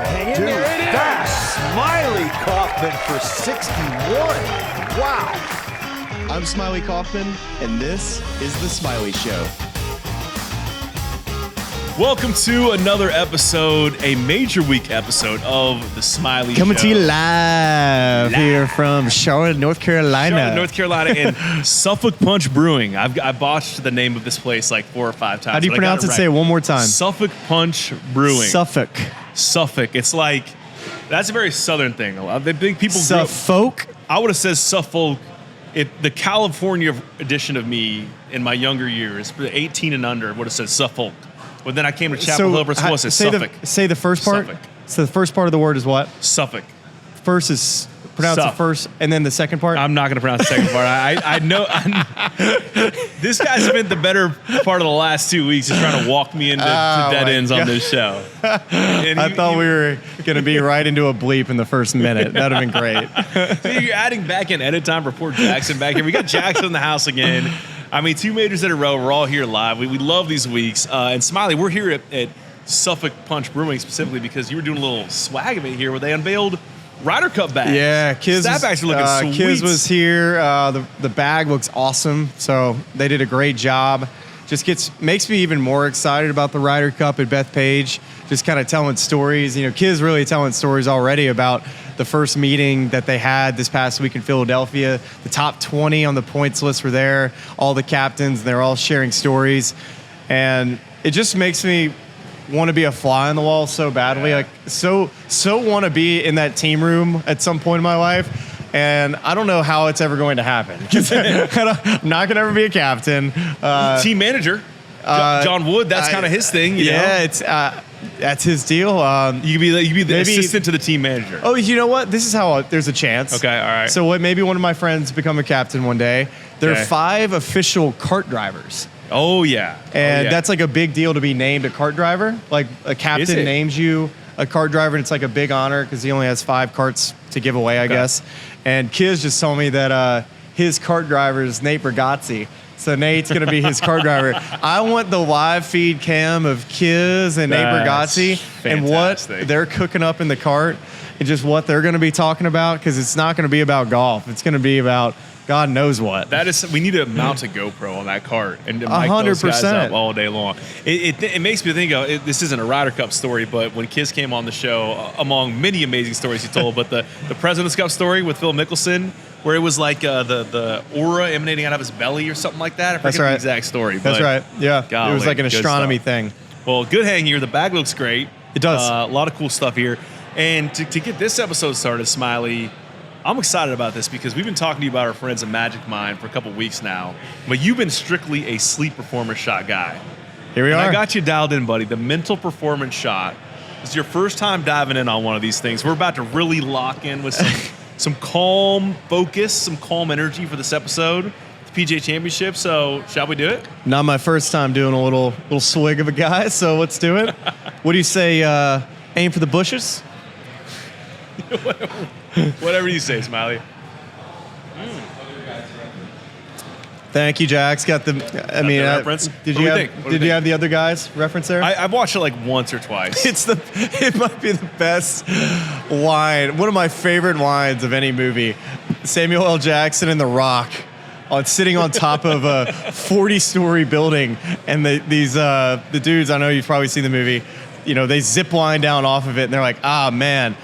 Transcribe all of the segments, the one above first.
Hang in there. That's Smylie Kaufman for 61. Wow. I'm Smylie Kaufman, and this is The Smylie Show. Welcome to another episode, a major week episode of The Smylie Show. Coming to you live here from Charlotte, North Carolina. Charlotte, North Carolina, and Suffolk Punch Brewing. I botched the name of this place like 4 or 5 times. How do you pronounce it? Right. Say it one more time. Suffolk Punch Brewing. Suffolk. It's like, that's a very southern thing. A lot of the big people. Suffolk? I would have said Suffolk. The California edition of me in my younger years, 18 and under, would have said Suffolk. But then I came to Chapel Hill versus what's it? Suffolk. Say the first part. Suffolk. So the first part of the word is what? Suffolk. First is pronounce the first, and then the second part. I'm not going to pronounce the second part. I know. This guy spent the better part of the last 2 weeks just trying to walk me into dead ends on this show. I thought we were going to be right into a bleep in the first minute. That would have been great. So you're adding back in edit time for poor Jackson back here. We got Jackson in the house again. I mean, 2 majors in a row. We're all here live. We love these weeks. And Smylie, we're here at Suffolk Punch Brewing specifically because you were doing a little swag event here where they unveiled Ryder Cup bags. Yeah, Bags are looking sweet. Kiz was here. The bag looks awesome. So they did a great job. Just makes me even more excited about the Ryder Cup at Bethpage. Just kind of telling stories. You know, Kiz really telling stories already about the first meeting that they had this past week in Philadelphia. The top 20 on the points list were there. All the captains, they're all sharing stories. And it just makes me want to be a fly on the wall so badly. Like so want to be in that team room at some point in my life. And I don't know how it's ever going to happen. I'm not going to ever be a captain. Team manager. John Wood, that's kind of his thing. You know? It's that's his deal. You could be the assistant to the team manager. Oh, you know what? This is how there's a chance. Okay, all right. So maybe one of my friends become a captain one day. There are 5 official kart drivers. Oh, yeah. And that's like a big deal to be named a kart driver. Like a captain names you a kart driver, and it's like a big honor because he only has 5 karts to give away, I guess. And Kiz just told me that his kart driver is Nate Bergazzi. So Nate's going to be his kart driver. I want the live feed cam of Kiz and Nate Bergazzi and what they're cooking up in the cart and just what they're going to be talking about, because it's not going to be about golf. It's going to be about God knows what. We need to mount a GoPro on that cart and to mic those guys up all day long. It makes me think of, this isn't a Ryder Cup story, but when Kiz came on the show, among many amazing stories he told, but the President's Cup story with Phil Mickelson, where it was like the aura emanating out of his belly or something like that. I forget the exact story. That's right. Yeah. Golly, it was like an astronomy thing. Well, good hang here. The bag looks great. It does. A lot of cool stuff here. And to get this episode started, Smylie, I'm excited about this because we've been talking to you about our friends at Magic Mind for a couple weeks now, but you've been strictly a sleep performance shot guy. Here we are. I got you dialed in, buddy. The mental performance shot. This is your first time diving in on one of these things. We're about to really lock in with some calm focus, some calm energy for this episode. The PGA Championship, so shall we do it? Not my first time doing a little swig of a guy, so let's do it. What do you say, aim for the bushes? Whatever you say, Smylie. Thank you, Jax. Got the. Reference. Did you have the other guys reference there? I've watched it like once or twice. It might be the best line. One of my favorite lines of any movie. Samuel L. Jackson and The Rock, sitting on top of a 40-story building, and the dudes. I know you've probably seen the movie. You know, they zip line down off of it, and they're like, man,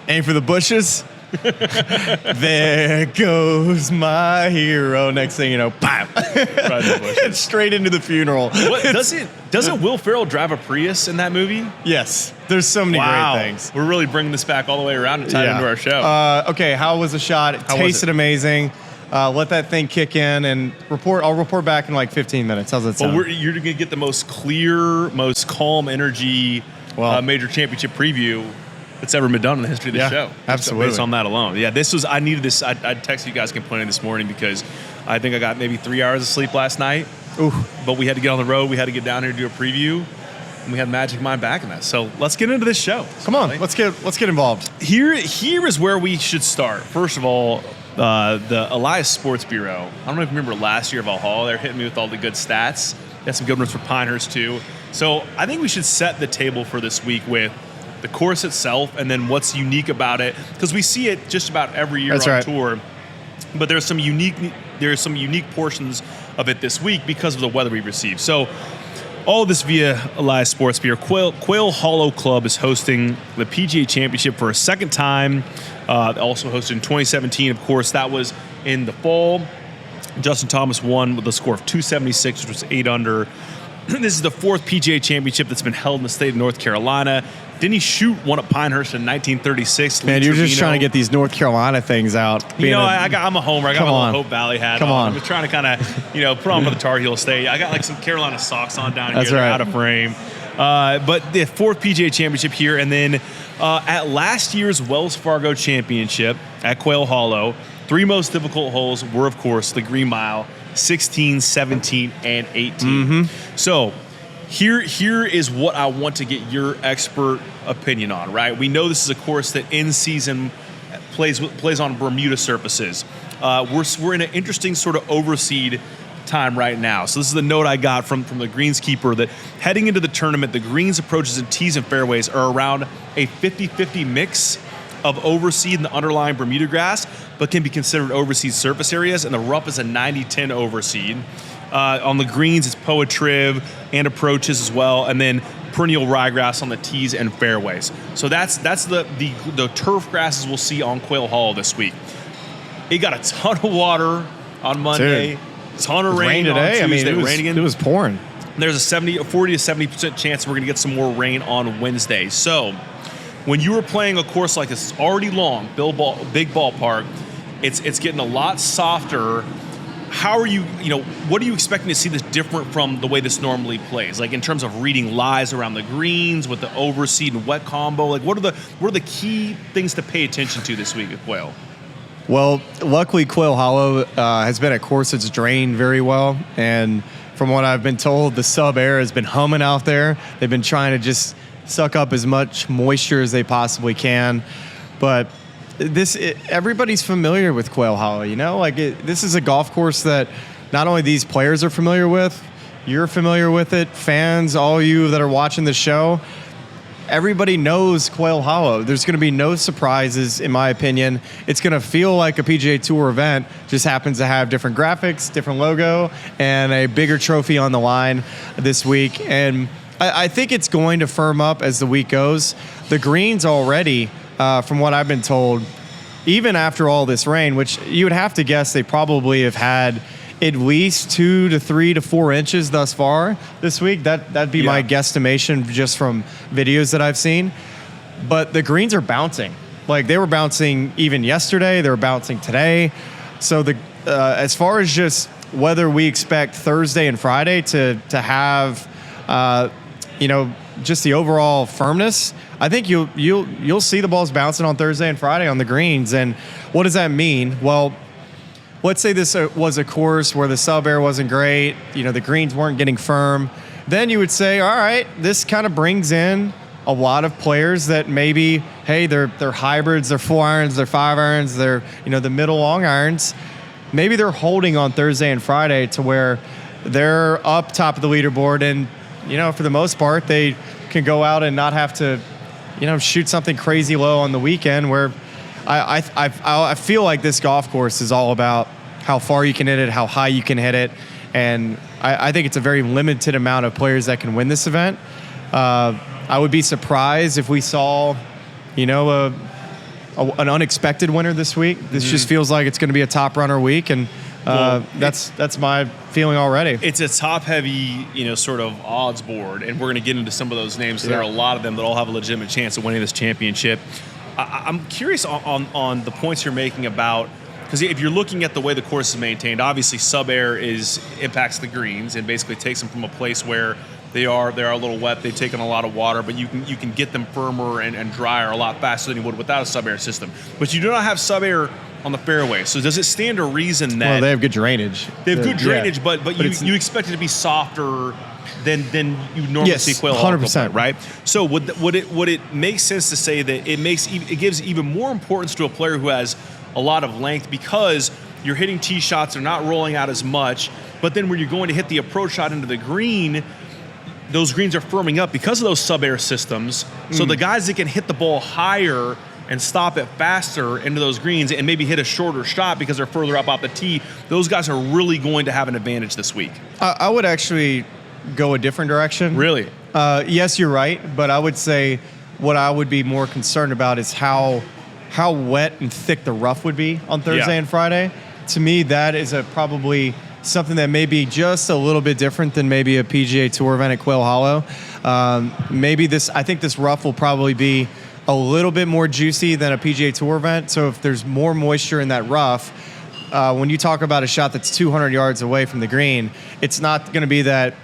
aim for the bushes. There goes my hero. Next thing you know, pow! Right straight into the funeral. Doesn't Will Ferrell drive a Prius in that movie? Yes. There's so many great things. We're really bringing this back all the way around and tie it into our show. Okay, how was the shot? It tasted amazing. Let that thing kick in and report. I'll report back in like 15 minutes. How's that sound? Well, you're going to get the most clear, most calm energy major championship preview that's ever been done in the history of the show. Absolutely. Based on that alone. Yeah, I needed this. I texted you guys complaining this morning because I think I got maybe 3 hours of sleep last night. Ooh. But we had to get on the road. We had to get down here to do a preview. And we had Magic Mind back in that. So let's get into this show. Come on, let's get involved. Here is where we should start. First of all, the Elias Sports Bureau. I don't know if you remember last year of Valhalla. They're hitting me with all the good stats. They had some good ones for Pinehurst too. So I think we should set the table for this week with the course itself, and then what's unique about it, because we see it just about every year on tour. But there's some unique portions of it this week because of the weather we received. So all of this via Elias Sports Beer. Quail Hollow Club is hosting the PGA Championship for a second time. Also hosted in 2017, of course. That was in the fall. Justin Thomas won with a score of 276, which was 8 under. This is the 4th PGA Championship that's been held in the state of North Carolina. Denny Shute won at Pinehurst in 1936. Man, you're just trying to get these North Carolina things out. I'm a homer. I got my little Hope Valley hat on. I'm just trying to kind of, put on for the Tar Heel State. I got like some Carolina socks on down here. They're out of frame. But the 4th PGA Championship here. And then at last year's Wells Fargo Championship at Quail Hollow, 3 most difficult holes were, of course, the Green Mile, 16, 17, and 18. So here is what I want to get your expert opinion on, right? We know this is a course that in season plays on Bermuda surfaces. We're in an interesting sort of overseed time right now. So this is the note I got from the greenskeeper that heading into the tournament, the greens approaches and tees and fairways are around a 50-50 mix of overseed and the underlying Bermuda grass, but can be considered overseed surface areas, and the rough is a 90-10 overseed. On the greens, it's Poa Triv and approaches as well, and then perennial ryegrass on the tees and fairways. So that's the turf grasses we'll see on Quail Hollow this week. It got a ton of water on Monday, ton of rain today. On Tuesday. It was pouring. There's a 40 to 70% chance we're going to get some more rain on Wednesday. So when you were playing a course like this, it's already long, big ballpark, it's getting a lot softer. How are you, what are you expecting to see that's different from the way this normally plays? Like in terms of reading lies around the greens with the overseed and wet combo, like what are the key things to pay attention to this week at Quail? Well, luckily Quail Hollow has been a course that's drained very well, and from what I've been told, the sub air has been humming out there. They've been trying to just suck up as much moisture as they possibly can, but everybody's familiar with Quail Hollow, this is a golf course that not only these players are familiar with, you're familiar with it, fans, all you that are watching the show, everybody knows Quail Hollow. There's going to be no surprises, in my opinion. It's going to feel like a PGA Tour event, just happens to have different graphics, different logo, and a bigger trophy on the line this week. And I think it's going to firm up as the week goes. The greens already, from what I've been told, even after all this rain, which you would have to guess they probably have had at least 2 to 3 to 4 inches thus far this week. That'd be my guesstimation just from videos that I've seen. But the greens are bouncing. Like they were bouncing even yesterday. They were bouncing today. So as far as just whether we expect Thursday and Friday to have just the overall firmness, I think you'll see the balls bouncing on Thursday and Friday on the greens. And what does that mean? Well, let's say this was a course where the sub air wasn't great, the greens weren't getting firm. Then you would say, all right, this kind of brings in a lot of players that maybe, hey, they're hybrids, they're 4 irons, they're 5 irons, they're the middle long irons. Maybe they're holding on Thursday and Friday to where they're up top of the leaderboard, and for the most part, they can go out and not have to, shoot something crazy low on the weekend. Where I feel like this golf course is all about how far you can hit it, how high you can hit it, and I think it's a very limited amount of players that can win this event. I would be surprised if we saw, an unexpected winner this week. This just feels like it's going to be a top runner week, and that's my feeling already. It's a top-heavy, sort of odds board, and we're going to get into some of those names. So there are a lot of them that all have a legitimate chance of winning this championship. I'm curious on the points you're making about, because if you're looking at the way the course is maintained, obviously sub-air impacts the greens and basically takes them from a place where they are a little wet, they've taken a lot of water, but you can get them firmer and drier a lot faster than you would without a sub-air system. But you do not have sub-air on the fairway. So does it stand to reason that... Well, they have good drainage. They have good drainage, but you expect it to be softer than you normally see Quail Hollow, 100%, right? So would it make sense to say that it gives even more importance to a player who has a lot of length, because you're hitting tee shots, they're not rolling out as much, but then when you're going to hit the approach shot into the green, those greens are firming up because of those sub-air systems. So the guys that can hit the ball higher and stop it faster into those greens and maybe hit a shorter shot because they're further up off the tee, those guys are really going to have an advantage this week. I would actually go a different direction. Really? Yes, you're right, but I would say what I would be more concerned about is how wet and thick the rough would be on Thursday and Friday. To me, that is probably something that may be just a little bit different than maybe a PGA Tour event at Quail Hollow. I think this rough will probably be a little bit more juicy than a PGA Tour event. So if there's more moisture in that rough, when you talk about a shot that's 200 yards away from the green, it's not going to be that,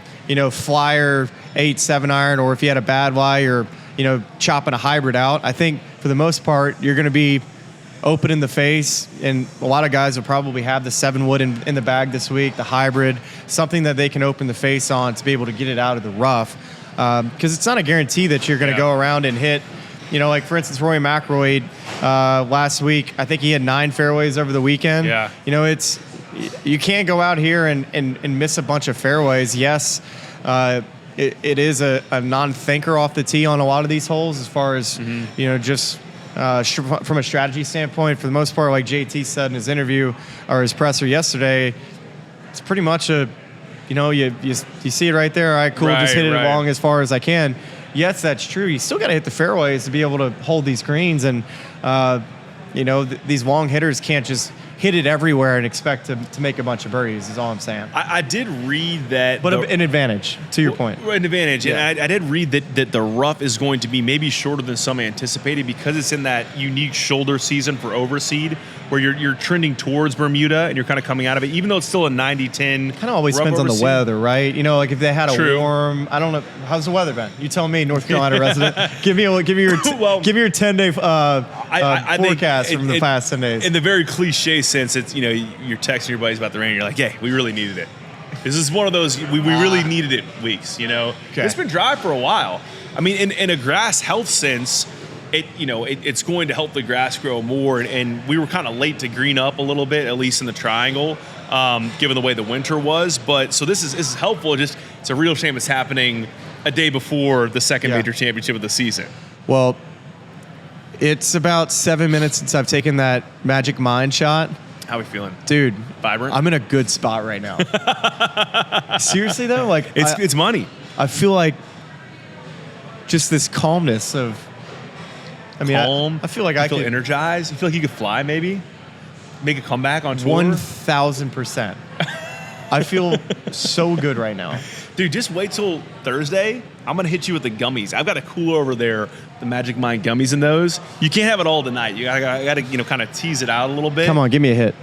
flyer 8-7 iron, or if you had a bad lie, or, chopping a hybrid out. I think for the most part, you're going to be open in the face, and a lot of guys will probably have the 7-wood in the bag this week, the hybrid, something that they can open the face on to be able to get it out of the rough. Because it's not a guarantee that you're going to go around and hit, like for instance, Rory McIlroy last week, I think he had 9 fairways over the weekend. Yeah. You can't go out here and miss a bunch of fairways. Yes, it is a non-thinker off the tee on a lot of these holes as far as, just from a strategy standpoint. For the most part, like JT said in his interview or his presser yesterday, it's pretty much you see it right there. All right, cool, just hit it along as far as I can. Yes, that's true. You still got to hit the fairways to be able to hold these greens, and these long hitters can't just hit it everywhere and expect to make a bunch of birdies, is all I'm saying. I did read that... But an advantage, to your point. An advantage. Yeah. And I did read that the rough is going to be maybe shorter than some anticipated because it's in that unique shoulder season for overseed where you're trending towards Bermuda and you're kind of coming out of it, even though it's still a 90-10. Kind of always depends on the weather, right? Like if they had a warm... I don't know. How's the weather been? You tell me, North Carolina resident. Give me your 10-day forecast from the past 10 days. In the very cliche sense, it's you're texting your buddies about the rain. You're like, hey, we really needed it. This is one of those we really needed it weeks. Okay. It's been dry for a while. I mean, in a grass health sense, it's going to help the grass grow more. And we were kind of late to green up a little bit, at least in the triangle, given the way the winter was. But so this is helpful. It's a real shame it's happening a day before the second major championship of the season. Well, it's about 7 minutes since I've taken that Magic Mind shot. How are we feeling? Dude. Vibrant? I'm in a good spot right now. Seriously, though? Like it's money. I feel like just this calmness of... Calm. I feel like I feel energized. You feel like you could fly, maybe? Make a comeback on tour? 1,000%. I feel so good right now. Dude, just wait till Thursday. I'm going to hit you with the gummies. I've got a cooler over there, the Magic Mind gummies in those. You can't have it all tonight. You got to kind of tease it out a little bit. Come on, give me a hit.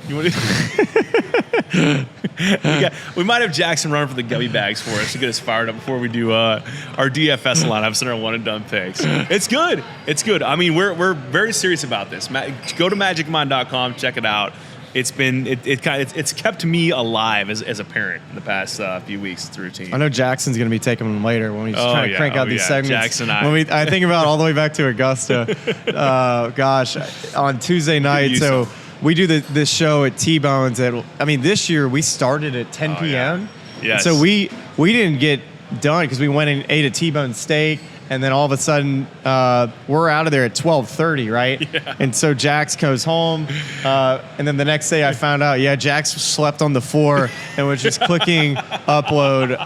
We might have Jackson running for the gummy bags for us to get us fired up before we do our DFS lineups and our one-and-done picks. It's good. It's good. I mean, we're very serious about this. Go to magicmind.com, check it out. It's been it's kept me alive as a parent in the past few weeks. It's a routine. I know Jackson's going to be taking them later when he's trying to crank out these segments. Jackson, I think about all the way back to Augusta. On Tuesday night. So we do this show at T-Bones. This year we started at 10 p.m. Yes. So we didn't get done because we went and ate a T-bone steak. And then all of a sudden, we're out of there at 12:30, right? Yeah. And so Jax goes home. And then the next day I found out, Jax slept on the floor and was just clicking upload.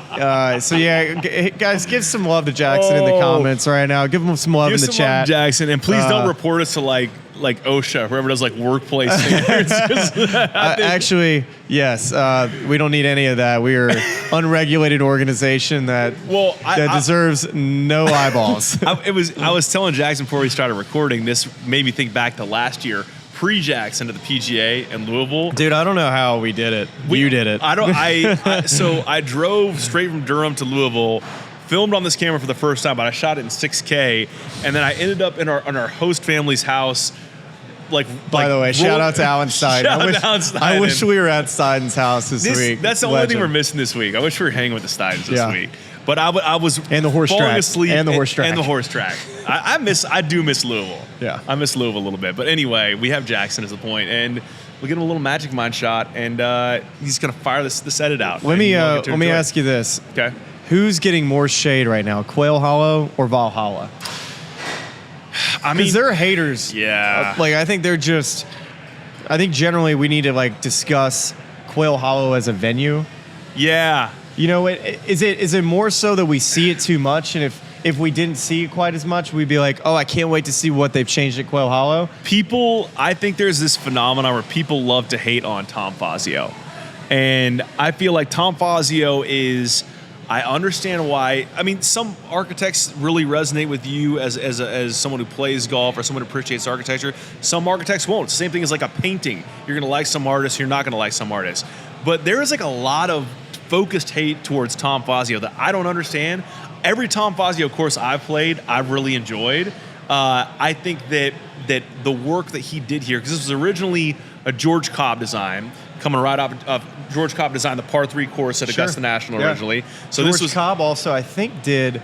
Guys, give some love to Jackson in the comments right now. Give him some love in the chat. Love Jackson. And please don't report us to like OSHA, whoever does workplace standards. Actually, yes. We don't need any of that. We are an unregulated organization that deserves no eyeballs. I was telling Jackson before we started recording, this made me think back to last year, pre-Jackson to the PGA in Louisville. Dude, I don't know how we did it. You did it. So I drove straight from Durham to Louisville, filmed on this camera for the first time, but I shot it in 6K, and then I ended up in our host family's house. By the way, shout out to Alan Stein. I wish we were at Stein's house this week. That's the only thing we're missing this week. I wish we were hanging with the Steins this week. But I was and the horse falling track. asleep and the horse track and the horse track. I do miss Louisville. Yeah, I miss Louisville a little bit. But anyway, we have Jackson as the point, and we'll get him a little Magic Mind shot, and he's gonna fire this edit out. Let me ask you this. Okay. who's getting more shade right now, Quail Hollow or Valhalla? I mean, because they're haters. Yeah. I think they're just. I think generally we need to discuss Quail Hollow as a venue. Yeah. Is it more so that we see it too much, and if we didn't see it quite as much, we'd be like, oh, I can't wait to see what they've changed at Quail Hollow. I think there's this phenomenon where people love to hate on Tom Fazio. And I feel like Tom Fazio is, I understand why. I mean, some architects really resonate with you as someone who plays golf or someone who appreciates architecture. Some architects won't. It's the same thing as a painting. You're going to like some artists, you're not going to like some artists. But there is a lot of focused hate towards Tom Fazio that I don't understand. Every Tom Fazio course I've played, I've really enjoyed. I think that the work that he did here, because this was originally a George Cobb design, coming right off of George Cobb designed the par 3 course at Augusta National originally. So George Cobb also, I think, did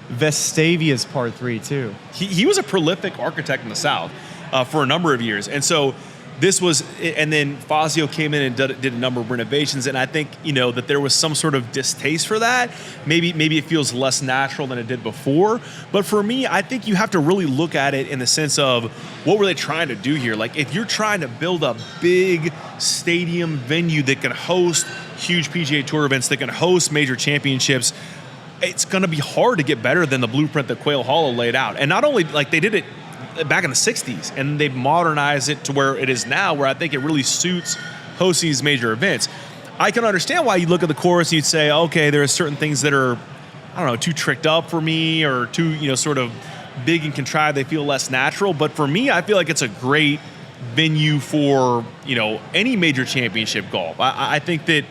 Vestavia's par 3 too. He was a prolific architect in the South for a number of years. And so this was, and then Fazio came in and did a number of renovations, and I think that there was some sort of distaste for that. Maybe it feels less natural than it did before. But for me, I think you have to really look at it in the sense of what were they trying to do here. If you're trying to build a big stadium venue that can host huge PGA Tour events, that can host major championships, it's going to be hard to get better than the blueprint that Quail Hollow laid out. And not only they did it back in the 60s, and they've modernized it to where it is now, where I think it really suits hosting these major events. I can understand why you look at the course and you'd say, okay, there are certain things that are, I don't know, too tricked up for me, or too, sort of big and contrived. They feel less natural. But for me, I feel like it's a great venue for, any major championship golf. I think that,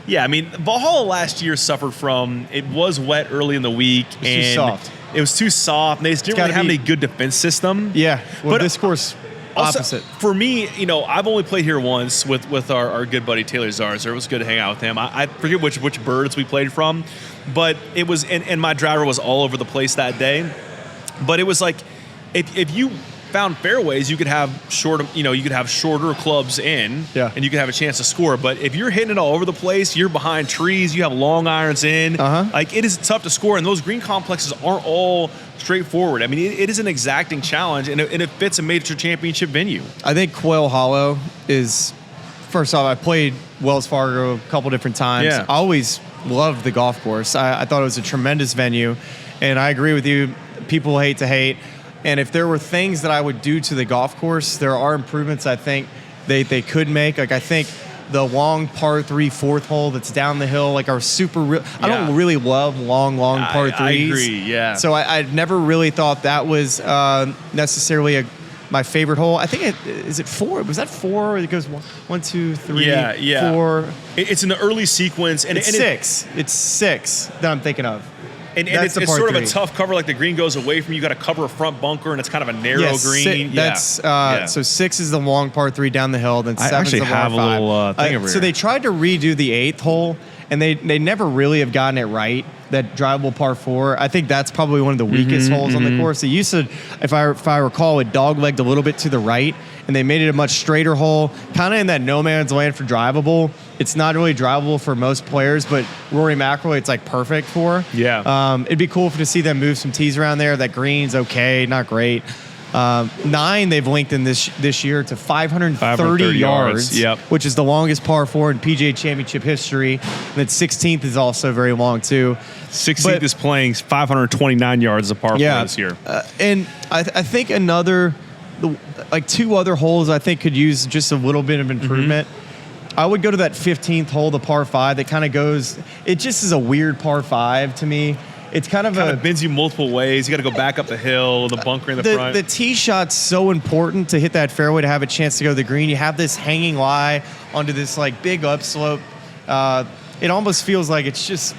yeah, I mean, Valhalla last year suffered from, it was wet early in the week. It was too soft. It was too soft. They just didn't really have any good defense system. Yeah, well, this course, opposite. Also, for me, I've only played here once with our good buddy Taylor Zarzer. It was good to hang out with him. I forget which birds we played from, but it was, and my driver was all over the place that day. But it was if you found fairways, you could have shorter clubs in, and you could have a chance to score. But if you're hitting it all over the place, you're behind trees, you have long irons in, it is tough to score. And those green complexes aren't all straightforward. I mean, it is an exacting challenge, and it fits a major championship venue. I think Quail Hollow is, first off, I played Wells Fargo a couple different times. Yeah. I always loved the golf course. I thought it was a tremendous venue, and I agree with you. People hate to hate. And if there were things that I would do to the golf course, there are improvements I think they could make. I think the long par 3 fourth hole that's down the hill, are super real. Yeah. I don't really love long par 3s. I agree, yeah. So I never really thought that was necessarily my favorite hole. I think is it 4? Was that 4? It goes 1, 2, 3, 4. It's in the early sequence, and it's 6. It's 6 that I'm thinking of. And it's sort of a tough cover. The green goes away from you. You got to cover a front bunker, and it's kind of a narrow green. So 6 is the long par 3 down the hill. Then 7 is the long 5. I actually have a little thing over here. So they tried to redo the 8th hole, and they never really have gotten it right. That drivable par 4. I think that's probably one of the weakest holes on the course. They used to, if I recall, it dog-legged a little bit to the right, and they made it a much straighter hole, kind of in that no man's land for drivable. It's not really drivable for most players, but Rory McIlroy, it's perfect for. Yeah. It'd be cool to see them move some tees around there. That green's okay, not great. 9 they've lengthened this year to 530 yards, which is the longest par 4 in PGA Championship history. And then 16th is also very long too. 16th is playing 529 yards of par 4 this year. And I think another, 2 other holes I think could use just a little bit of improvement. I would go to that 15th hole, the par 5, that kind of goes, it just is a weird par 5 to me. It's kind of bends you multiple ways. You got to go back up the hill, the bunker in the front. The tee shot's so important to hit that fairway, to have a chance to go to the green. You have this hanging lie onto this big upslope. It almost feels like it's just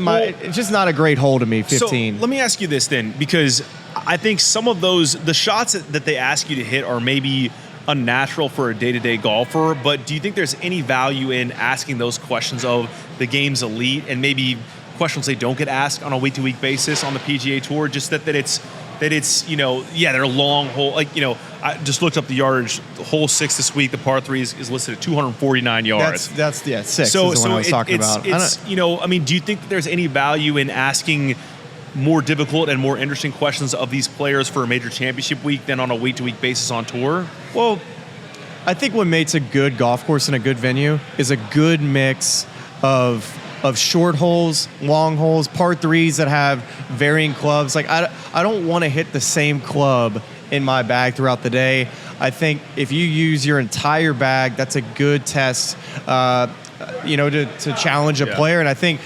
not a great hole to me. 15. So let me ask you this then, because I think some of the shots that they ask you to hit are maybe unnatural for a day-to-day golfer, but do you think there's any value in asking those questions of the game's elite, and maybe questions they don't get asked on a week-to-week basis on the PGA Tour, just that it's that it's, they're long hole. Like, I just looked up the yardage. Hole 6 this week, the par 3 is listed at 249 yards. That's 6 is the one I was talking about. Do you think that there's any value in asking more difficult and more interesting questions of these players for a major championship week than on a week-to-week basis on tour? Well, I think what makes a good golf course and a good venue is a good mix of short holes, long holes, par 3s that have varying clubs. Like I don't want to hit the same club in my bag throughout the day. I think if you use your entire bag, that's a good test, to challenge a player. And I think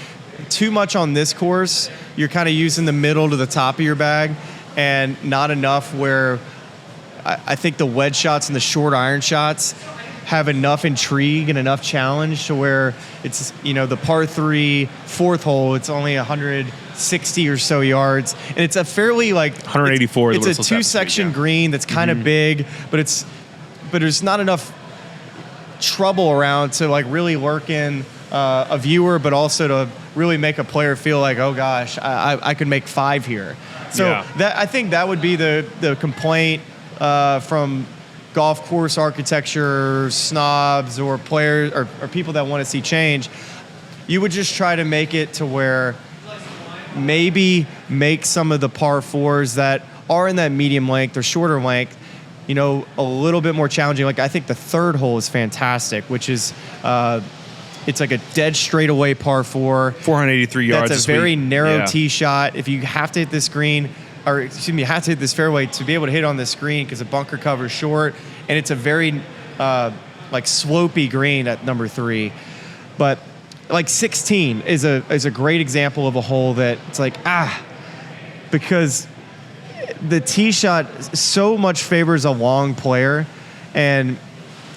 too much on this course, you're kind of using the middle to the top of your bag, and not enough where I think the wedge shots and the short iron shots have enough intrigue and enough challenge to where it's, the par 3 fourth hole, it's only 160 or so yards. And it's a fairly 184. It's a 2-section green that's kind of big, but there's not enough trouble around to really lurk in a viewer, but also to really make a player feel like, oh gosh, I could make 5 here. So I think that would be the complaint from golf course architecture snobs or players or people that want to see change. You would just try to make it to where maybe make some of the par 4s that are in that medium length or shorter length, a little bit more challenging. Like I think the third hole is fantastic, which is it's like a dead straightaway par 4. 483 yards. That's a very narrow tee shot. If you have to hit this green, you have to hit this fairway to be able to hit on this green because the bunker cover is short, and it's a very slopey green at number 3. But 16 is a great example of a hole that it's because the tee shot so much favors a long player, and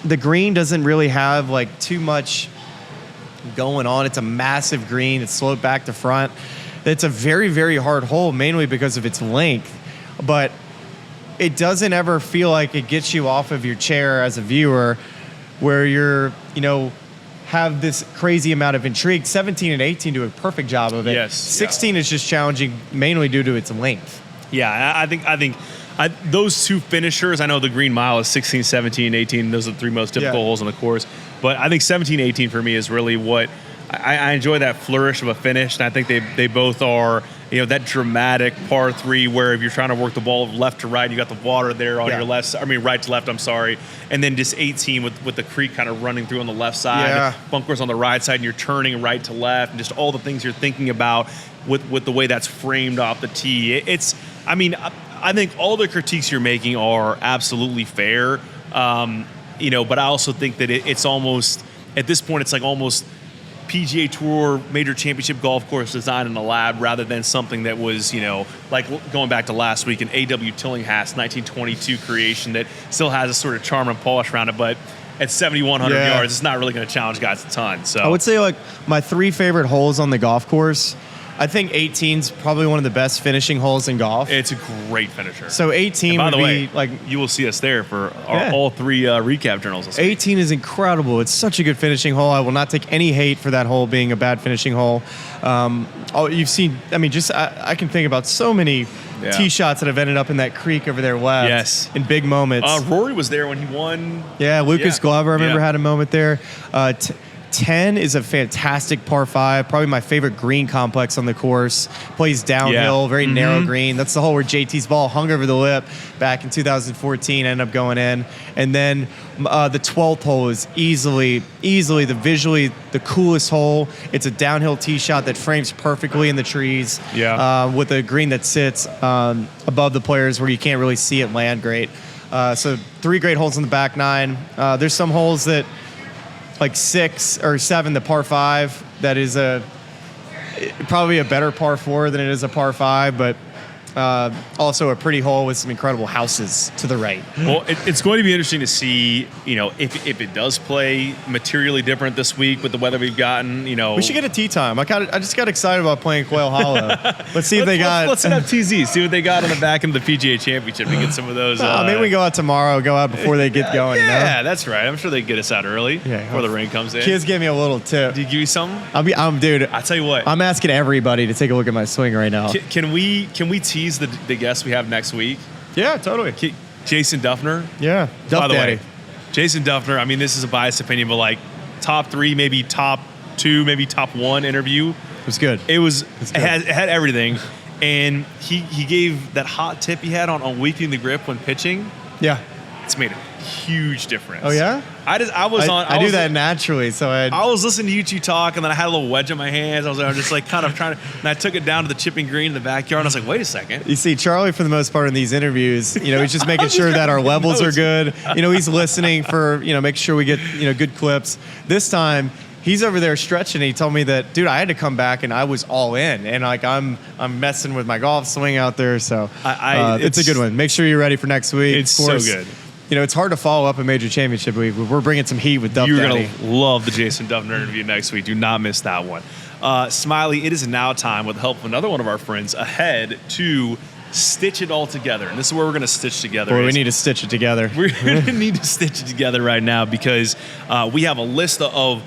the green doesn't really have too much going on. It's a massive green. It's sloped back to front. It's a very, very hard hole, mainly because of its length, but it doesn't ever feel like it gets you off of your chair as a viewer where you're, have this crazy amount of intrigue. 17 and 18 do a perfect job of it. Yes. 16 is just challenging mainly due to its length. Yeah, I think those two finishers, I know the Green Mile is 16, 17, 18. Those are the 3 most difficult holes on the course. But I think 17, 18 for me is really what I enjoy, that flourish of a finish. And I think they both are, that dramatic par 3 where if you're trying to work the ball left to right, you got the water there on your left. Right to left, I'm sorry. And then just 18 with the creek kind of running through on the left side, bunkers on the right side, and you're turning right to left, and just all the things you're thinking about with the way that's framed off the tee. I think all the critiques you're making are absolutely fair, but I also think that it's almost, at this point, it's almost PGA Tour major championship golf course design in a lab rather than something that was, going back to last week, an A.W. Tillinghast 1922 creation that still has a sort of charm and polish around it, but at 7,100 yards, it's not really going to challenge guys a ton. So I would say my 3 favorite holes on the golf course, I think 18's probably one of the best finishing holes in golf. It's a great finisher. So 18 would be you will see us there for all 3 recap journals this week. 18 is incredible. It's such a good finishing hole. I will not take any hate for that hole being a bad finishing hole. You've seen, I can think about so many tee shots that have ended up in that creek over there left. Yes. In big moments. Rory was there when he won. Yeah, Lucas Glover, I remember, had a moment there. 10 is a fantastic par 5, probably my favorite green complex on the course. Plays downhill, very narrow green. That's the hole where JT's ball hung over the lip back in 2014, ended up going in. And then the 12th hole is easily the coolest hole. It's a downhill tee shot that frames perfectly in the trees with a green that sits above the players where you can't really see it land great. So 3 great holes in the back 9. There's some holes that, 6 or 7, the par 5, that is probably a better par 4 than it is a par 5, but also a pretty hole with some incredible houses to the right. Well, it's going to be interesting to see, if it does play materially different this week with the weather we've gotten. We should get a tee time. I just got excited about playing Quail Hollow. Let's see if they got. Let's set up TZ. See what they got on the back end of the PGA Championship and get some of those. Maybe we go out tomorrow. Go out before they get going. Yeah, that's right. I'm sure they get us out early before the rain comes in. Kids give me a little tip. Did you give you something? Dude. I tell you what. I'm asking everybody to take a look at my swing right now. Can we tee tease the guest we have next week? Yeah, totally. Jason Duffner. Yeah, By the Daddy. way, Jason Duffner, I mean, this is a biased opinion, but like top 3, maybe top 2, maybe top 1 interview. It was good. It had everything. And he gave that hot tip he had on weakening the grip when pitching. Yeah. It's made a huge difference. Oh, yeah? I do that naturally, so I was listening to you two talk, and then I had a little wedge in my hands. I was just like kind of trying to, and I took it down to the chipping green in the backyard, and I was like, wait a second. You see, Charlie, for the most part in these interviews, he's just making sure that our levels are good. He's listening for, making sure we get, good clips. This time, he's over there stretching. He told me that, dude, I had to come back and I was all in, and like I'm messing with my golf swing out there. So it's a good one. Make sure you're ready for next week. It's so good. It's hard to follow up a major championship week. We're bringing some heat with Duff You're Daddy. going to love the Jason Duffner interview next week. Do not miss that one. Smylie, it is now time, with the help of another one of our friends, ahead to stitch it all together. And this is where we're going to stitch together. Boy, we need to stitch it together. We're going to need to stitch it together right now because we have a list of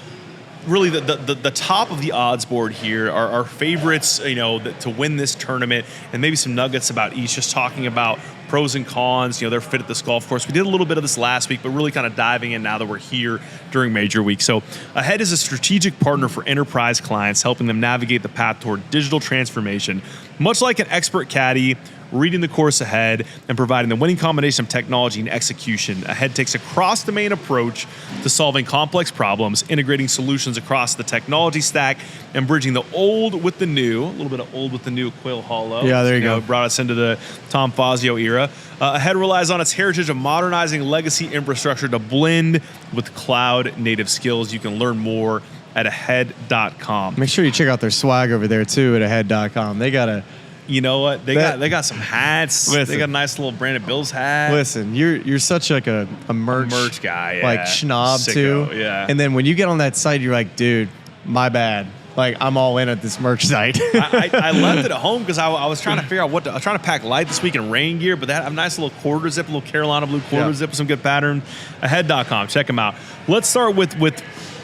really the top of the odds board here, our favorites, to win this tournament, and maybe some nuggets about each, just talking about pros and cons, their fit at this golf course. We did a little bit of this last week, but really kind of diving in now that we're here during major week. So Ahead is a strategic partner for enterprise clients, helping them navigate the path toward digital transformation. Much like an expert caddy, reading the course ahead and providing the winning combination of technology and execution, Ahead takes a cross-domain approach to solving complex problems, integrating solutions across the technology stack, and bridging the old with the new. A little bit of old with the new at Quail Hollow. Yeah, there you go. Brought us into the Tom Fazio era. Ahead relies on its heritage of modernizing legacy infrastructure to blend with cloud-native skills. You can learn more at ahead.com. Make sure you check out their swag over there, too, at ahead.com. They got a... You know what? They got some hats. Listen, they got a nice little Brandon Bills hat. Listen, you're such like a merch guy, yeah. like schnob Sicko, too. Yeah. And then when you get on that site, you're like, dude, my bad. Like I'm all in at this merch site. I left it at home because I was trying to figure out I was trying to pack light this week in rain gear, but they have a nice little quarter zip, a little Carolina blue quarter zip with some good pattern. Ahead.com, check them out. Let's start with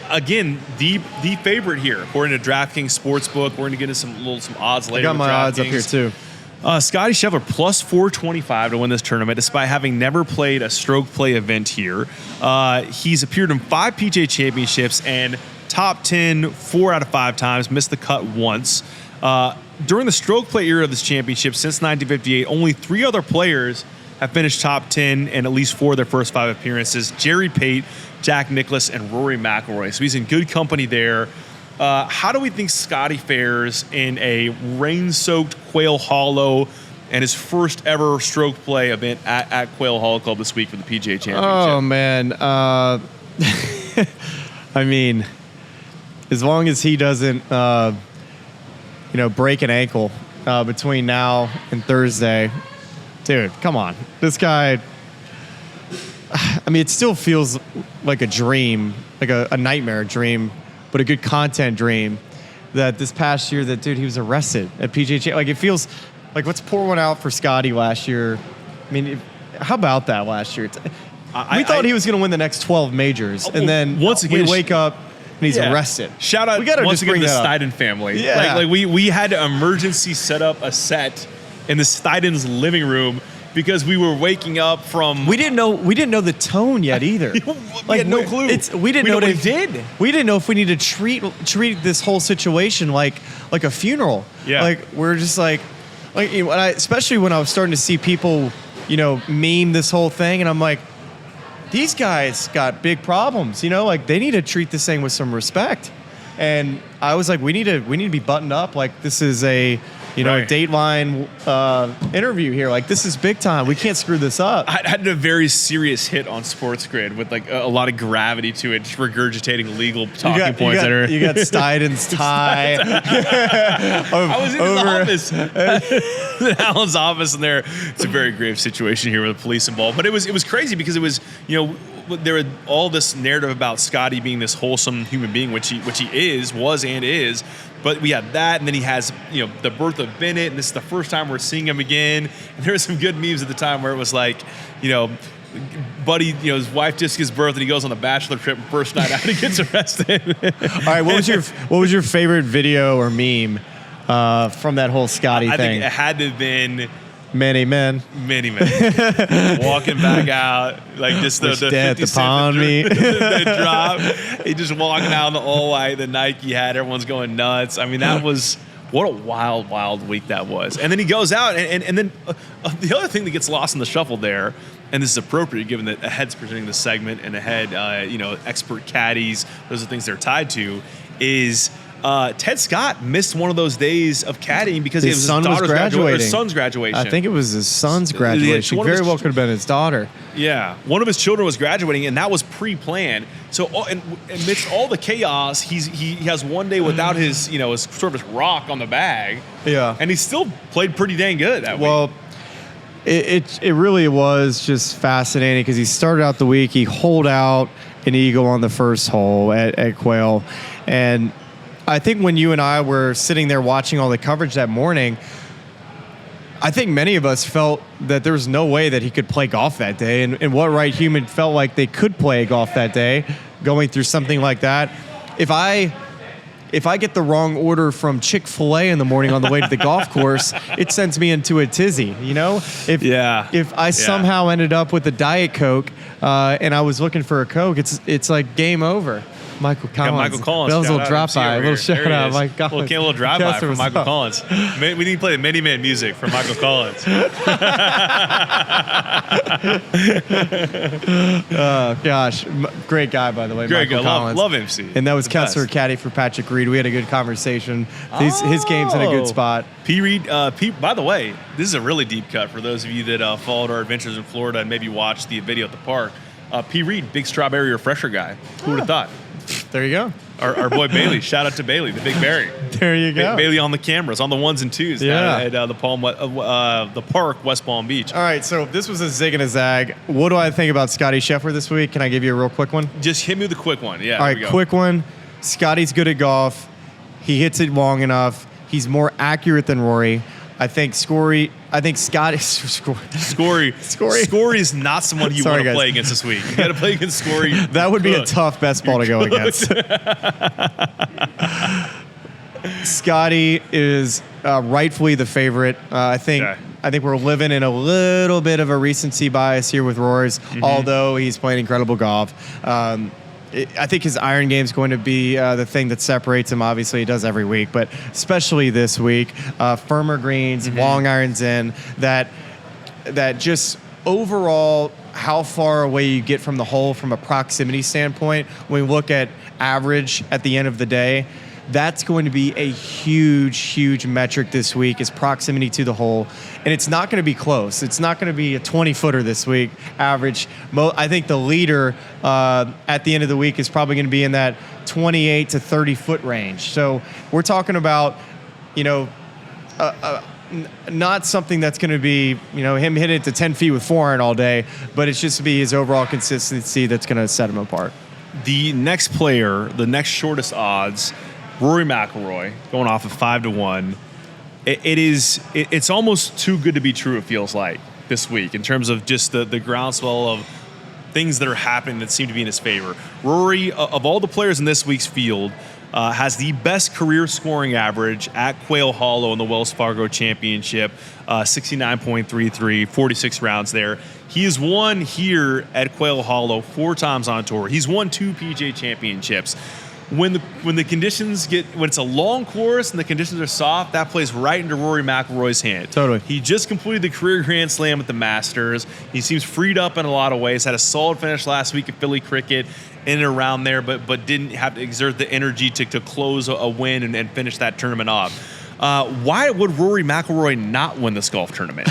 again, the favorite here, according to DraftKings Sportsbook. We're going to get into some odds later. I got my odds up here too. Scottie Scheffler plus 425 to win this tournament, despite having never played a stroke play event here. He's appeared in 5 PGA championships and top 10 4 out of 5 times. Missed the cut once. During the stroke play era of this championship, since 1958, only 3 other players have finished top 10 in at least 4 of their first 5 appearances: Jerry Pate, Jack Nicklaus, and Rory McIlroy. So he's in good company there. How do we think Scottie fares in a rain-soaked Quail Hollow and his first ever stroke play event at Quail Hollow Club this week for the PGA Championship? Oh, man. I mean, as long as he doesn't, break an ankle between now and Thursday, dude, come on. This guy... I mean, it still feels like a dream, like a nightmare dream, but a good content dream that this past year that, dude, he was arrested at PGA. Like, it feels like, let's pour one out for Scottie last year. I mean, how about that last year? We thought he was going to win the next 12 majors, and then once again, we wake up and he's arrested. Shout out we gotta once just again bring to the that up. Steiden family. Yeah. Like we had to emergency set up a set in the Steiden's living room because we were waking up from... We didn't know the tone yet either. We had no clue. We didn't know we did. We didn't know if we need to treat this whole situation like a funeral. Yeah. Like we're just especially when I was starting to see people, meme this whole thing, and I'm like, these guys got big problems. Like they need to treat this thing with some respect. And I was like, we need to be buttoned up. Like this is a Right. a Dateline interview here. Like this is big time. We can't screw this up. I had a very serious hit on Sports Grid with like a lot of gravity to it, just regulating legal talking points. You got Steiden's tie. I was in his office, Alan's office, and it's a very grave situation here with the police involved. But it was crazy because it was there was all this narrative about Scottie being this wholesome human being, which he was and is. But we had that, and then he has, the birth of Bennett, and this is the first time we're seeing him again. And there were some good memes at the time where it was like, Buddy, his wife just gives birth, and he goes on the bachelor trip first night out and gets arrested. All right, what was your favorite video or meme from that whole Scottie thing? I think it had to have been Many men. Walking back out, like just the 50 upon me. The drop. He just walking out in the all white, the Nike hat. Everyone's going nuts. I mean, what a wild, wild week that was. And then he goes out, and then the other thing that gets lost in the shuffle there, and this is appropriate given that Ahead's presenting the segment, and Ahead, expert caddies, those are things they're tied to, is Ted Scott missed one of those days of caddying because his son's graduation. I think it was his son's graduation. Very well could have been his daughter. Yeah. One of his children was graduating, and that was pre-planned. So amidst all the chaos, he has one day without his sort of his rock on the bag. Yeah. And he still played pretty dang good that week. It really was just fascinating because he started out the week, he holed out an eagle on the first hole at Quail, and I think when you and I were sitting there watching all the coverage that morning, I think many of us felt that there was no way that he could play golf that day. And what right human felt like they could play golf that day, going through something like that. If I get the wrong order from Chick-fil-A in the morning on the way to the golf course, it sends me into a tizzy, If I somehow ended up with a Diet Coke and I was looking for a Coke, it's like game over. Michael Collins. That was a little drop by. A little shout out, Mike Collins. A little drive by from Michael Collins. We need to play the Many Man music from Michael Collins. Gosh, great guy, by the way. Great Michael guy. Collins. Love MC. And that was Kessler caddy for Patrick Reed. We had a good conversation. His game's in a good spot. P. Reed, by the way, this is a really deep cut for those of you that followed our adventures in Florida and maybe watched the video at the park. P. Reed, big strawberry refresher guy. Who would have thought? There you go. Our boy Bailey. Shout out to Bailey, the Big Barry. There you go. Bailey on the cameras, on the ones and twos. Yeah. At the park, West Palm Beach. All right, so this was a zig and a zag. What do I think about Scottie Scheffler this week? Can I give you a real quick one? Just hit me with a quick one. Yeah. All right, quick one. Scottie's good at golf. He hits it long enough. He's more accurate than Rory. I think Scottie. Scory is not someone you want to play against this week. You got to play against Scory. That would be a tough best ball to go against. Scottie is rightfully the favorite. I think we're living in a little bit of a recency bias here with Rory's, although he's playing incredible golf. I think his iron game is going to be the thing that separates him. Obviously, he does every week, but especially this week, firmer greens, long irons in, that just overall how far away you get from the hole from a proximity standpoint. When we look at average at the end of the day, that's going to be a huge, huge metric this week is proximity to the hole. And it's not going to be close. It's not going to be a 20-footer this week, average. I think the leader at the end of the week is probably going to be in that 28 to 30-foot range. So we're talking about, not something that's going to be, him hitting it to 10 feet with 4 iron all day, but it's just to be his overall consistency that's going to set him apart. The next player, the next shortest odds, Rory McIlroy, going off of 5-1. It's almost too good to be true, it feels like, this week, in terms of just the groundswell of things that are happening that seem to be in his favor. Rory, of all the players in this week's field, has the best career scoring average at Quail Hollow in the Wells Fargo Championship, 69.33, 46 rounds there. He has won here at Quail Hollow 4 times on tour. He's won 2 PGA championships. When it's a long course and the conditions are soft, that plays right into Rory McIlroy's hand. Totally. He just completed the career Grand Slam at the Masters. He seems freed up in a lot of ways. Had a solid finish last week at Philly Cricket, in and around there, but didn't have to exert the energy to close a win and finish that tournament off. Why would Rory McIlroy not win this golf tournament?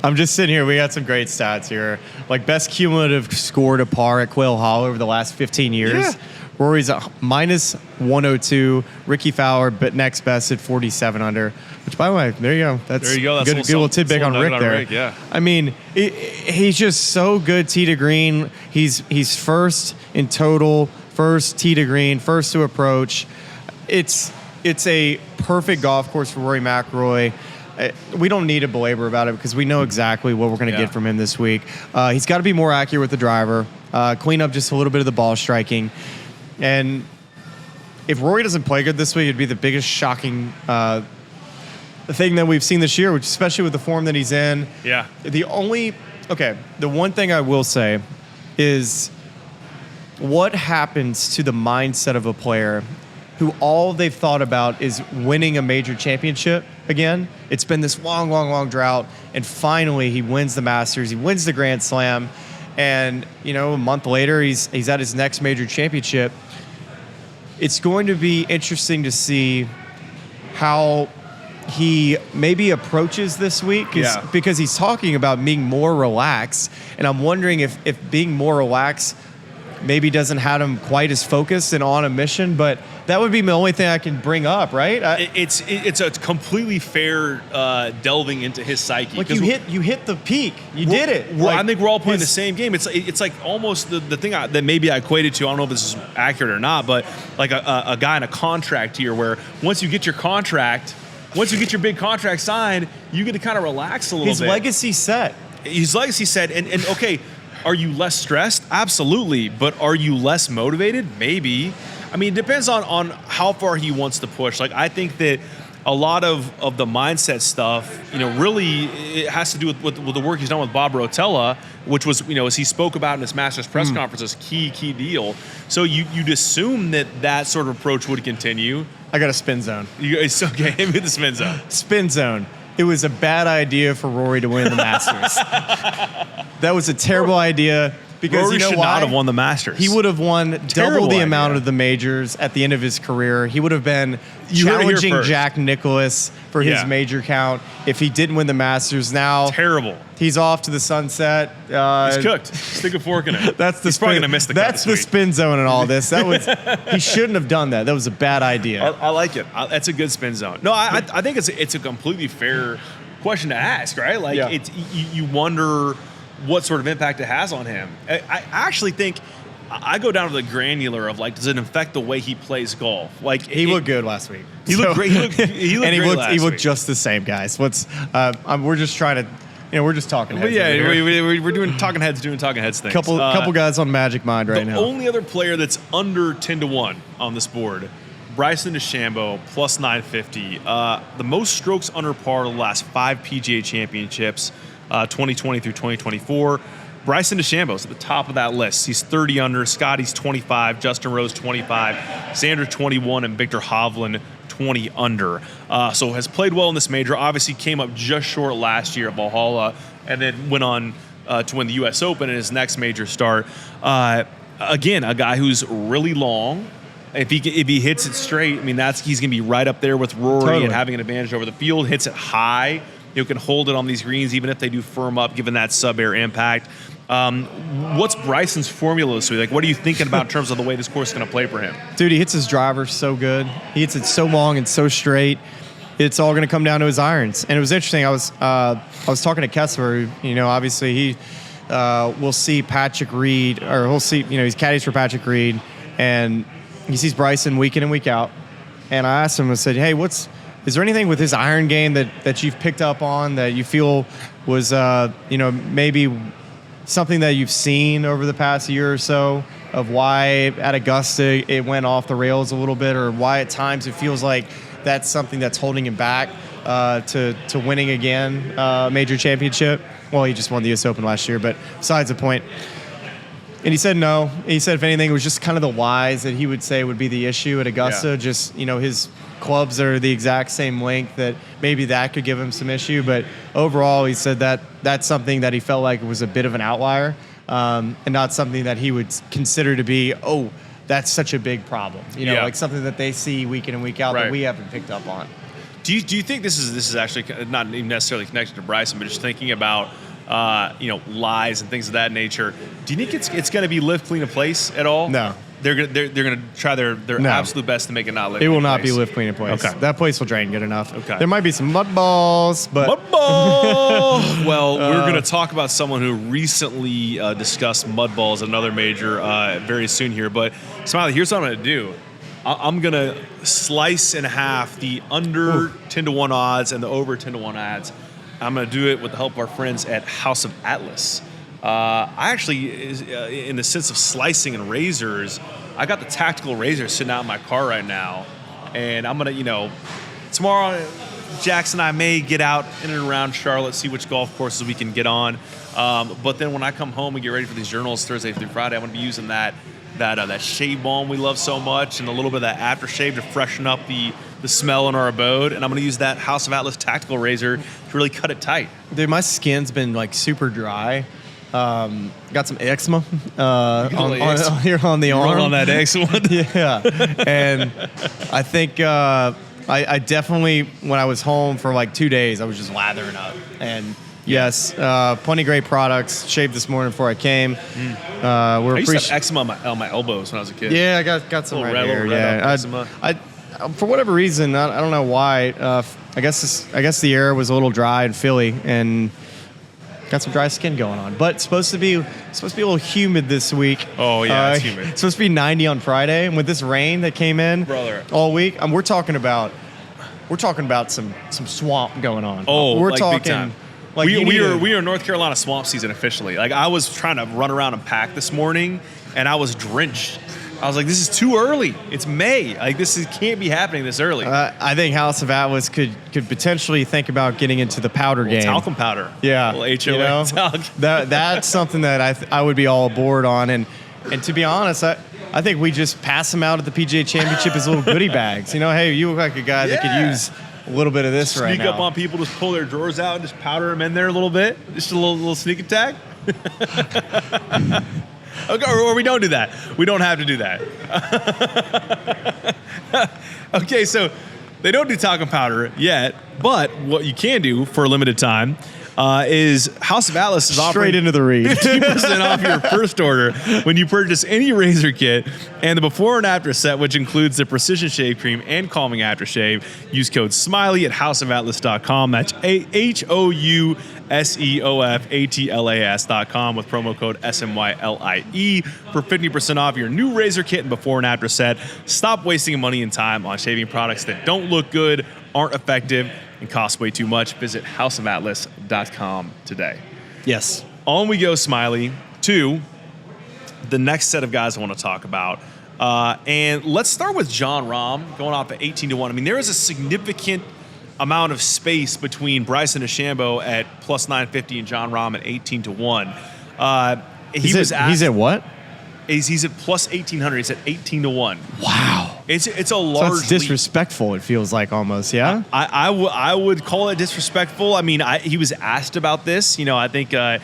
I'm just sitting here. We got some great stats here. Like best cumulative score to par at Quail Hollow over the last 15 years. Yeah. Rory's a minus 102. Ricky Fowler, but next best at 47 under. Which, by the way, there you go. That's a good little tidbit on Rick there. Rick, yeah. I mean, he's just so good tee to green. He's first in total, first tee to green, first to approach. It's a perfect golf course for Rory McIlroy. We don't need to belabor about it because we know exactly what we're going to get from him this week. He's got to be more accurate with the driver, clean up just a little bit of the ball striking. And if Rory doesn't play good this week, it'd be the biggest shocking thing that we've seen this year, which especially with the form that he's in. Yeah. The one thing I will say is what happens to the mindset of a player who all they've thought about is winning a major championship again. It's been this long, long, long drought, and finally he wins the Masters, he wins the Grand Slam, and a month later he's at his next major championship. It's going to be interesting to see how he maybe approaches this week because he's talking about being more relaxed, and I'm wondering if being more relaxed maybe doesn't have him quite as focused and on a mission, but that would be the only thing I can bring up, right? It's a completely fair delving into his psyche. Like you hit the peak, you did it. I think we're all playing the same game. It's like almost the thing that maybe I equated to. I don't know if this is accurate or not, but like a guy in a contract here, where once you get your big contract signed, you get to kind of relax a little bit. His legacy set. And okay, are you less stressed? Absolutely. But are you less motivated? Maybe. I mean, it depends on how far he wants to push. Like, I think that a lot of the mindset stuff, really it has to do with the work he's done with Bob Rotella, which was, as he spoke about in his Masters press conference, key deal. So you'd assume that sort of approach would continue. I got a spin zone. It's okay. Hit me the spin zone. Spin zone. It was a bad idea for Rory to win the Masters. That was a terrible idea because Rory should not have won the Masters. He would have won double the amount of the majors at the end of his career. He would have been challenging Jack Nicklaus for his major count if he didn't win the Masters. Now, terrible. He's off to the sunset. He's cooked. Stick a fork in it. He's probably going to miss the cut That's the spin zone in all this. He shouldn't have done that. That was a bad idea. I like it. That's a good spin zone. No, I think it's a completely fair question to ask, right? Like, you wonder what sort of impact it has on him. I actually think I go down to the granular of, like, does it affect the way he plays golf? Like, he looked good last week. He looked great. He looked just the same, guys. We're just trying to. We're just talking heads. We're doing talking heads things. Couple guys on Magic Mind right now. The only other player that's under 10-1 on this board, Bryson DeChambeau, plus 950. The most strokes under par the last 5 PGA championships, 2020 through 2024. Bryson DeChambeau's at the top of that list. He's 30 under. Scottie's 25. Justin Rose 25. Xander 21, and Victor Hovland 20 under. So has played well in this major. Obviously came up just short last year at Valhalla, and then went on to win the U.S. Open in his next major start. Again, a guy who's really long. If he hits it straight, I mean, he's going to be right up there with Rory and having an advantage over the field. Hits it high. Can hold it on these greens even if they do firm up, given that sub-air impact. What's Bryson's formula this week? Like, what are you thinking about in terms of the way this course is going to play for him? Dude, he hits his driver so good. He hits it so long and so straight. It's all going to come down to his irons. And it was interesting. I was talking to Kessler. Obviously he will see Patrick Reed, or he'll see. He's caddies for Patrick Reed, and he sees Bryson week in and week out. And I asked him. I said, "Hey, is there anything with his iron game that you've picked up on that you feel was maybe something that you've seen over the past year or so of why at Augusta it went off the rails a little bit, or why at times it feels like that's something that's holding him back to winning again major championship?" Well, he just won the U.S. Open last year, but besides the point. And he said no. He said if anything, it was just kind of the whys that he would say would be the issue at Augusta. Yeah. Just, his clubs are the exact same length, that maybe that could give him some issue. But overall, he said that that's something that he felt like was a bit of an outlier, and not something that he would consider to be, that's such a big problem. Like something that they see week in and week out that we haven't picked up on. Do you think this is actually not even necessarily connected to Bryson, but just thinking about lies and things of that nature? Do you think it's going to be lift, clean, and place at all? No. They're going to try their absolute best to make it not lift. It will not be lift, clean, and place. Okay. That place will drain good enough. Okay. There might be some mud balls, but mud ball. Well, we're going to talk about someone who recently discussed mud balls at another major very soon here. But Smylie, here's what I'm going to do. I'm going to slice in half the under 10-1 odds and the over 10-1 odds. I'm going to do it with the help of our friends at House of Atlas. I actually, in the sense of slicing and razors, I got the tactical razor sitting out in my car right now, and I'm going to, tomorrow, Jackson and I may get out in and around Charlotte, see which golf courses we can get on. But then when I come home and get ready for these journals Thursday through Friday, I'm going to be using that shave balm we love so much and a little bit of that aftershave to freshen up the smell in our abode. And I'm going to use that House of Atlas tactical razor to really cut it tight. Dude, my skin's been like super dry. Got some eczema here on the arm. Roll on that eczema. Yeah. And I think I definitely, when I was home for like 2 days, I was just lathering up. And yes, plenty of great products. Shaved this morning before I came. I used to have eczema on my elbows when I was a kid. Yeah, I got some right here. Eczema. For whatever reason, I don't know why. I guess the air was a little dry in Philly and got some dry skin going on. But it's supposed to be a little humid this week. Oh yeah, it's humid. It's supposed to be 90 on Friday, and with this rain that came in all week, we're talking about some swamp going on. Oh, we're like talking big time. Like we are North Carolina swamp season officially. Like I was trying to run around and pack this morning, and I was drenched. I was like, this is too early. It's May. Like can't be happening this early. I think House of Atlas could potentially think about getting into the powder game. Talcum powder. Yeah. HOA talc. That's something that I would be all aboard on. And to be honest, I think we just pass them out at the PGA Championship as little goodie bags. Hey, you look like a guy that could use a little bit of this right now. Sneak up on people, just pull their drawers out and just powder them in there a little bit. Just a little sneak attack. Okay, or we don't do that. We don't have to do that. Okay, so they don't do talcum powder yet, but what you can do for a limited time is House of Atlas is offering straight into the read 50% off your first order when you purchase any razor kit and the before and after set, which includes the precision shave cream and calming aftershave. Use code Smylie at houseofatlas.com. That's HOUSEOFATLAS.com with promo code SMYLIE for 50% off your new razor kit and before and after set. Stop wasting money and time on shaving products that don't look good, aren't effective, and cost way too much. Visit houseofatlas.com today. Yes. On we go, Smylie, to the next set of guys I want to talk about. And let's start with Jon Rahm going off at 18-1. I mean, there is a significant amount of space between Bryson DeChambeau at plus 950 and Jon Rahm at 18-1. He's at what? He's at plus 1800. He's at 18-1. Wow. It's a large. So it's disrespectful. It feels like almost. Yeah. I would call it disrespectful. I mean, he was asked about this. I think in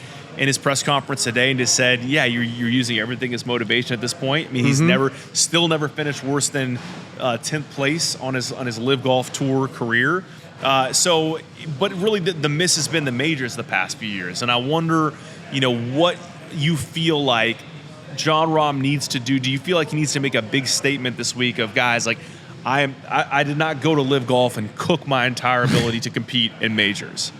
his press conference today, and just said, "Yeah, you're using everything as motivation at this point." I mean, he's never finished worse than 10th place on his Live Golf Tour career. But really, the miss has been the majors the past few years, and I wonder, what you feel like Jon Rahm needs to do. Do you feel like he needs to make a big statement this week of guys like, I did not go to Live Golf and cook my entire ability to compete in majors?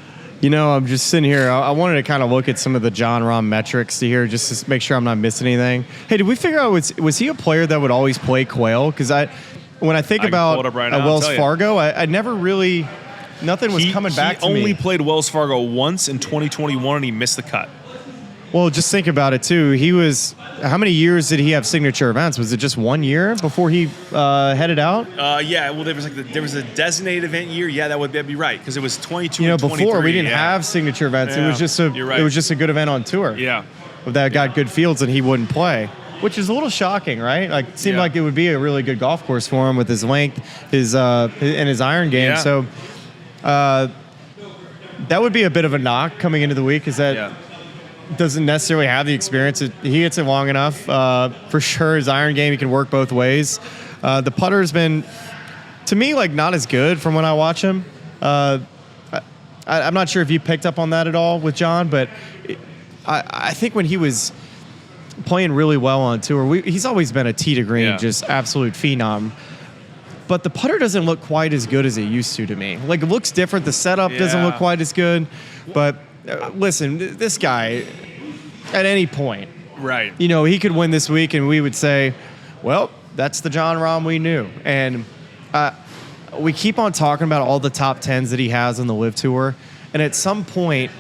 I'm just sitting here. I wanted to kind of look at some of the Jon Rahm metrics to just to make sure I'm not missing anything. Hey, did we figure out was he a player that would always play Quail? Because when I think about Wells Fargo, I never really nothing was coming back to me. He only played Wells Fargo once in 2021, and he missed the cut. Well, just think about it, too. How many years did he have signature events? Was it just 1 year before he headed out? Yeah, well, there was a designated event year. Yeah, that'd be right, because it was 22 and 23. Before we didn't have signature events. Yeah, it was just it was just a good event on tour. Yeah. That got good fields and he wouldn't play, which is a little shocking, right? Like, it seemed like it would be a really good golf course for him with his length, and his iron game. Yeah. So that would be a bit of a knock coming into the week, is that... Yeah. Doesn't necessarily have the experience. He hits it long enough. For sure, his iron game, he can work both ways. The putter's been, to me, like not as good from when I watch him. I'm not sure if you picked up on that at all with John, but I think when he was playing really well on tour, he's always been a tee to green, just absolute phenom. But the putter doesn't look quite as good as it used to me. Like, it looks different. The setup doesn't look quite as good. But listen, this guy, at any point, right? He could win this week, and we would say, well, that's the Jon Rahm we knew. And we keep on talking about all the top 10s that he has on the Live Tour. And at some point,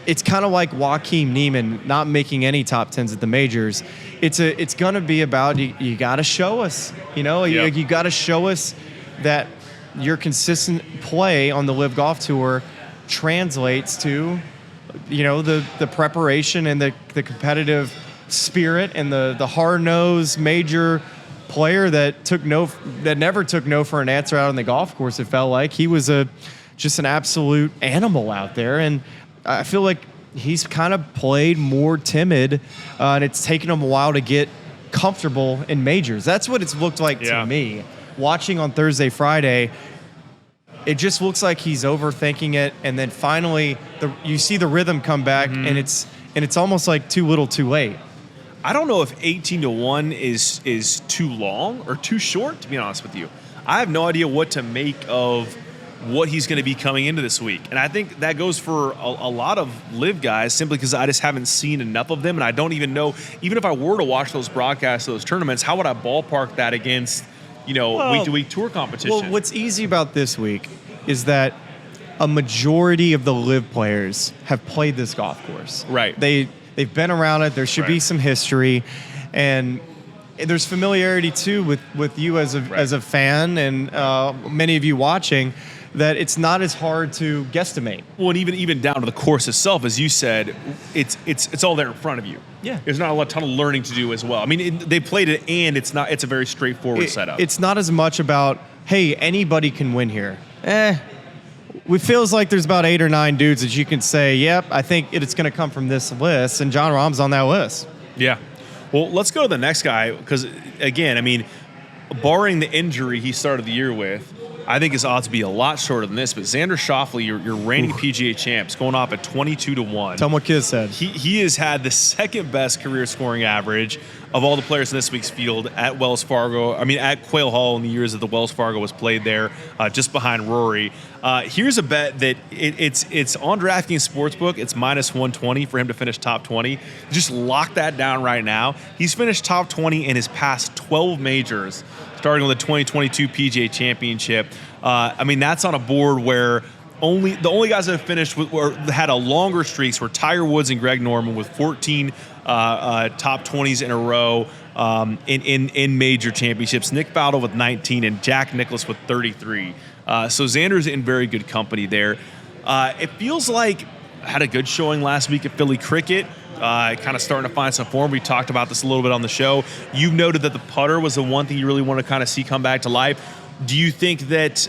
it's kind of like Joaquin Niemann not making any top 10s at the majors. It's going to be about, you got to show us, you got to show us that your consistent play on the Live Golf Tour translates to, the preparation and the competitive spirit and the hard-nosed major player that never took no for an answer out on the golf course. It felt like he was just an absolute animal out there, and I feel like he's kind of played more timid, and it's taken him a while to get comfortable in majors. That's what it's looked like to me. Watching on Thursday, Friday, it just looks like he's overthinking it, and then finally you see the rhythm come back, and it's almost like too little, too late. I don't know if 18-1 is too long or too short, to be honest with you. I have no idea what to make of what he's going to be coming into this week. And I think that goes for a lot of live guys simply because I just haven't seen enough of them. And I don't even know, even if I were to watch those broadcasts, those tournaments, how would I ballpark that against, week-to-week tour competition? Well, what's easy about this week is that a majority of the live players have played this golf course. Right. They've been around it. There should be some history. And there's familiarity, too, with you as a fan and many of you watching, that it's not as hard to guesstimate. Well, and even down to the course itself, as you said, it's all there in front of you. Yeah. There's not a ton of learning to do as well. I mean, they played it, and it's a very straightforward setup. It's not as much about, hey, anybody can win here. It feels like there's about 8 or 9 dudes that you can say, yep, I think it's going to come from this list, and Jon Rahm's on that list. Yeah. Well, let's go to the next guy, because, again, I mean, barring the injury he started the year with, I think his odds would be a lot shorter than this, but Xander Schauffele, your reigning PGA champs, going off at 22-1. Tell him what Kiz said. He has had the second best career scoring average of all the players in this week's field at at Quail Hollow in the years that the Wells Fargo was played there, just behind Rory. Here's a bet that it's on DraftKings Sportsbook. It's -120 for him to finish top 20. Just lock that down right now. He's finished top 20 in his past 12 majors, starting with the 2022 PGA Championship. That's on a board where the only guys that have finished or had a longer streaks were Tiger Woods and Greg Norman with 14 top 20s in a row in major championships. Nick Faldo with 19 and Jack Nicklaus with 33. So Xander's in very good company there. It feels like had a good showing last week at Philly Cricket. Kind of starting to find some form. We talked about this a little bit on the show. You've noted that the putter was the one thing you really want to kind of see come back to life. Do you think that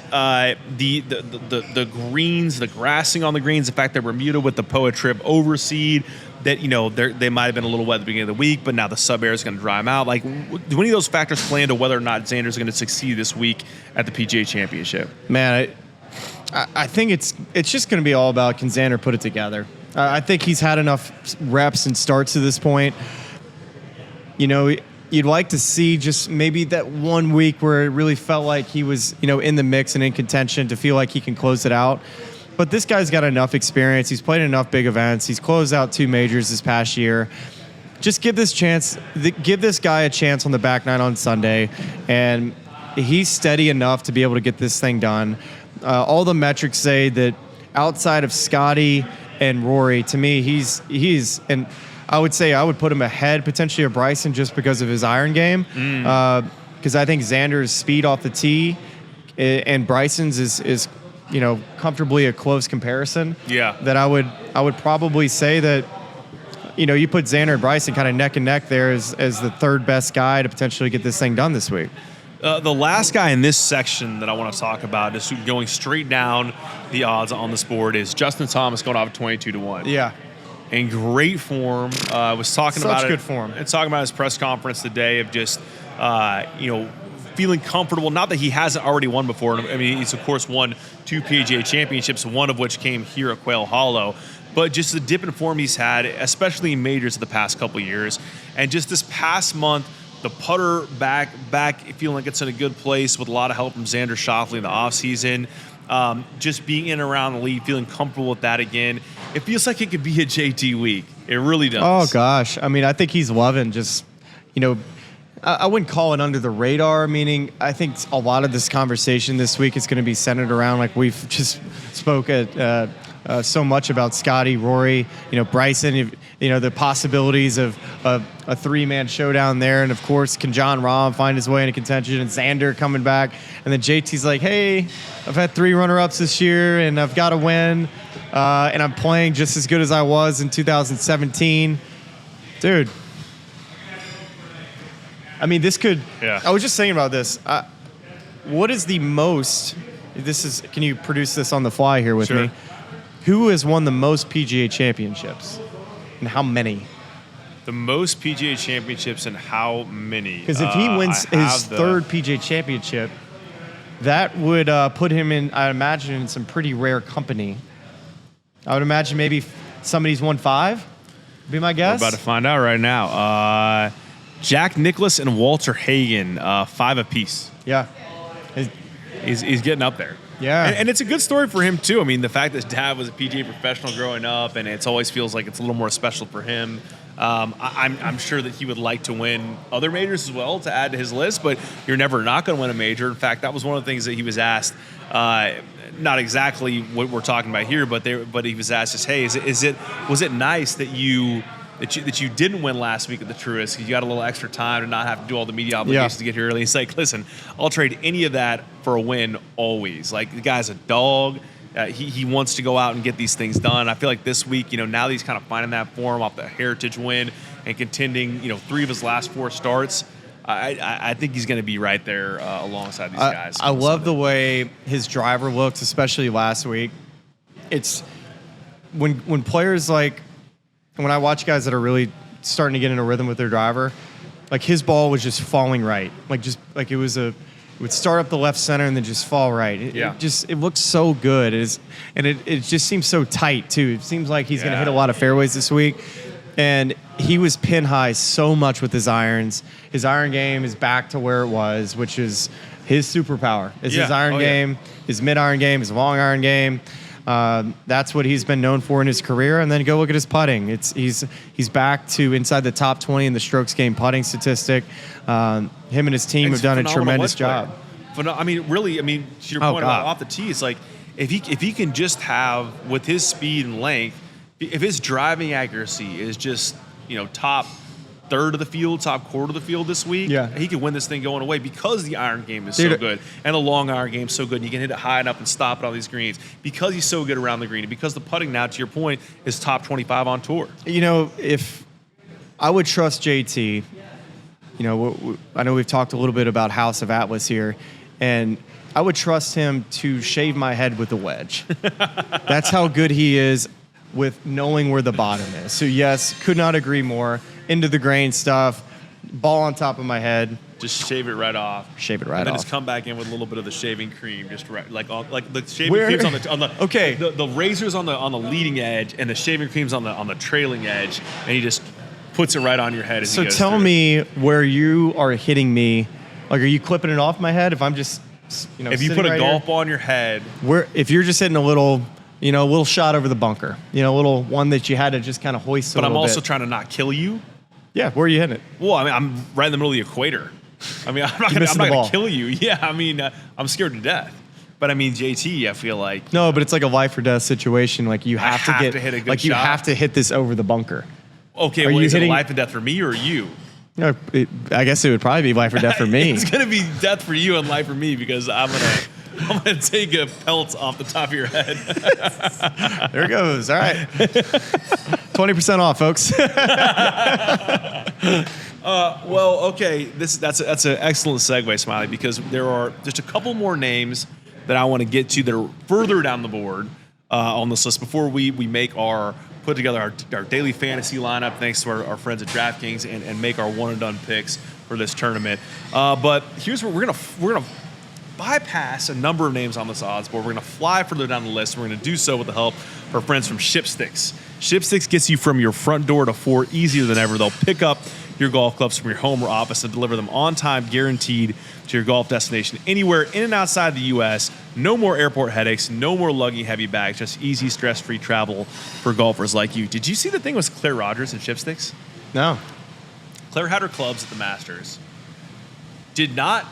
the greens, the grassing on the greens, the fact that Bermuda with the POA trip overseed, that they might have been a little wet at the beginning of the week, but now the sub air is going to dry them out? Like, do any of those factors play into whether or not Xander's going to succeed this week at the PGA Championship? Man, I think it's just going to be all about, can Xander put it together? I think he's had enough reps and starts to this point. You'd like to see just maybe that one week where it really felt like he was, in the mix and in contention to feel like he can close it out. But this guy's got enough experience. He's played enough big events. He's closed out 2 majors this past year. Just give this guy a chance on the back nine on Sunday, and he's steady enough to be able to get this thing done. All the metrics say that outside of Scottie and Rory, to me, he's and I would say I would put him ahead potentially of Bryson just because of his iron game. Because I think Xander's speed off the tee and Bryson's is comfortably a close comparison. Yeah. That I would probably say that you put Xander and Bryson kind of neck and neck there as the third best guy to potentially get this thing done this week. The last guy in this section that I want to talk about, is going straight down the odds on this board, is Justin Thomas going off at 22-1. Yeah. In great form. Was talking about it. Such good form. And talking about his press conference today of just, feeling comfortable. Not that he hasn't already won before. I mean, he's, of course, won 2 PGA championships, one of which came here at Quail Hollow. But just the dip in form he's had, especially in majors the past couple of years. And just this past month, the putter back feeling like it's in a good place with a lot of help from Xander Schauffele in the offseason. Just being in and around the lead, feeling comfortable with that again. It feels like it could be a JT week. It really does. Oh, gosh. I mean, I think he's loving just, I wouldn't call it under the radar, meaning I think a lot of this conversation this week is going to be centered around, like we've just spoke at so much about Scottie, Rory, Bryson, the possibilities of a three-man showdown there. And, of course, can Jon Rahm find his way into contention, and Xander coming back. And then JT's like, hey, I've had 3 runner-ups this year, and I've got to win, and I'm playing just as good as I was in 2017. Dude. I mean, this could – I was just thinking about this. What is the most – can you produce this on the fly here with me? Who has won the most PGA championships, and how many? The most PGA championships and how many? Because if he wins his third PGA championship, that would put him in, I imagine, in some pretty rare company. I would imagine maybe somebody's won 5, would be my guess. We're about to find out right now. Jack Nicklaus and Walter Hagen, 5 apiece. Yeah. He's getting up there. Yeah. And it's a good story for him, too. I mean, the fact that his dad was a PGA professional growing up, and it always feels like it's a little more special for him. I'm sure that he would like to win other majors as well to add to his list, but you're never not going to win a major. In fact, that was one of the things that he was asked, not exactly what we're talking about here, but he was asked just, hey, was it nice that you didn't win last week at the Truist? You got a little extra time to not have to do all the media obligations to get here early. He's like, listen, I'll trade any of that for a win always. Like, the guy's a dog. He wants to go out and get these things done. I feel like this week, now that he's kind of finding that form off the Heritage win and contending, 3 of his last 4 starts, I think he's going to be right there alongside these guys. I love the way his driver looks, especially last week. It's when players like, when I watch guys that are really starting to get in a rhythm with their driver, like his ball was just falling right. It would start up the left center and then just fall right. It looks so good. It just seems so tight too. It seems like he's going to hit a lot of fairways this week. And he was pin high so much with his irons. His iron game is back to where it was, which is his superpower. His iron game, his mid iron game, his long iron game. That's what he's been known for in his career. And then go look at his putting. He's back to inside the top 20 in the strokes gained putting statistic. Him and his team have done a tremendous job. To your point about off the tee, it's like if he can just have, with his speed and length, if his driving accuracy is just top third of the field, top quarter of the field this week, he could win this thing going away because the iron game is so good and the long iron game is so good. And you can hit it high enough and stop it on these greens because he's so good around the green, and because the putting now, to your point, is top 25 on tour. If I would trust JT, I know we've talked a little bit about House of Atlas here, and I would trust him to shave my head with a wedge. That's how good he is with knowing where the bottom is. So yes, could not agree more. Into the grain stuff, ball on top of my head. Just shave it right off. And then just come back in with a little bit of the shaving cream, just right, like the shaving cream's on the the razor's on the leading edge, and the shaving cream's on the trailing edge, and he just puts it right on your head. So tell me where you are hitting me. Like, are you clipping it off my head? If I'm just, if you put a golf ball on your head, if you're just hitting a little shot over the bunker, a little one that you had to just kind of hoist. But I'm also trying to not kill you. Yeah, where are you hitting it? Well, I'm right in the middle of the equator. I'm not going to kill you. Yeah, I'm scared to death. But JT, I feel like no, but it's like a life or death situation. Like you have to hit a good shot. You have to hit this over the bunker. Okay, well, is it life and death for me or you? No, I guess it would probably be life or death for me. It's going to be death for you and life for me because I'm gonna take a pelt off the top of your head. There it goes. All right. 20% off, folks. Well, okay. That's an excellent segue, Smylie, because there are just a couple more names that I want to get to that are further down the board on this list before we put together our daily fantasy lineup, thanks to our friends at DraftKings, and make our one and done picks for this tournament. But here's what we're gonna bypass a number of names on this odds board. We're going to fly further down the list. We're going to do so with the help of our friends from Shipsticks. Shipsticks gets you from your front door to 4 easier than ever. They'll pick up your golf clubs from your home or office and deliver them on time, guaranteed to your golf destination anywhere in and outside the U.S. No more airport headaches, no more lugging heavy bags, just easy, stress-free travel for golfers like you. Did you see the thing with Claire Rogers and Shipsticks? No. Claire had her clubs at the Masters. Did not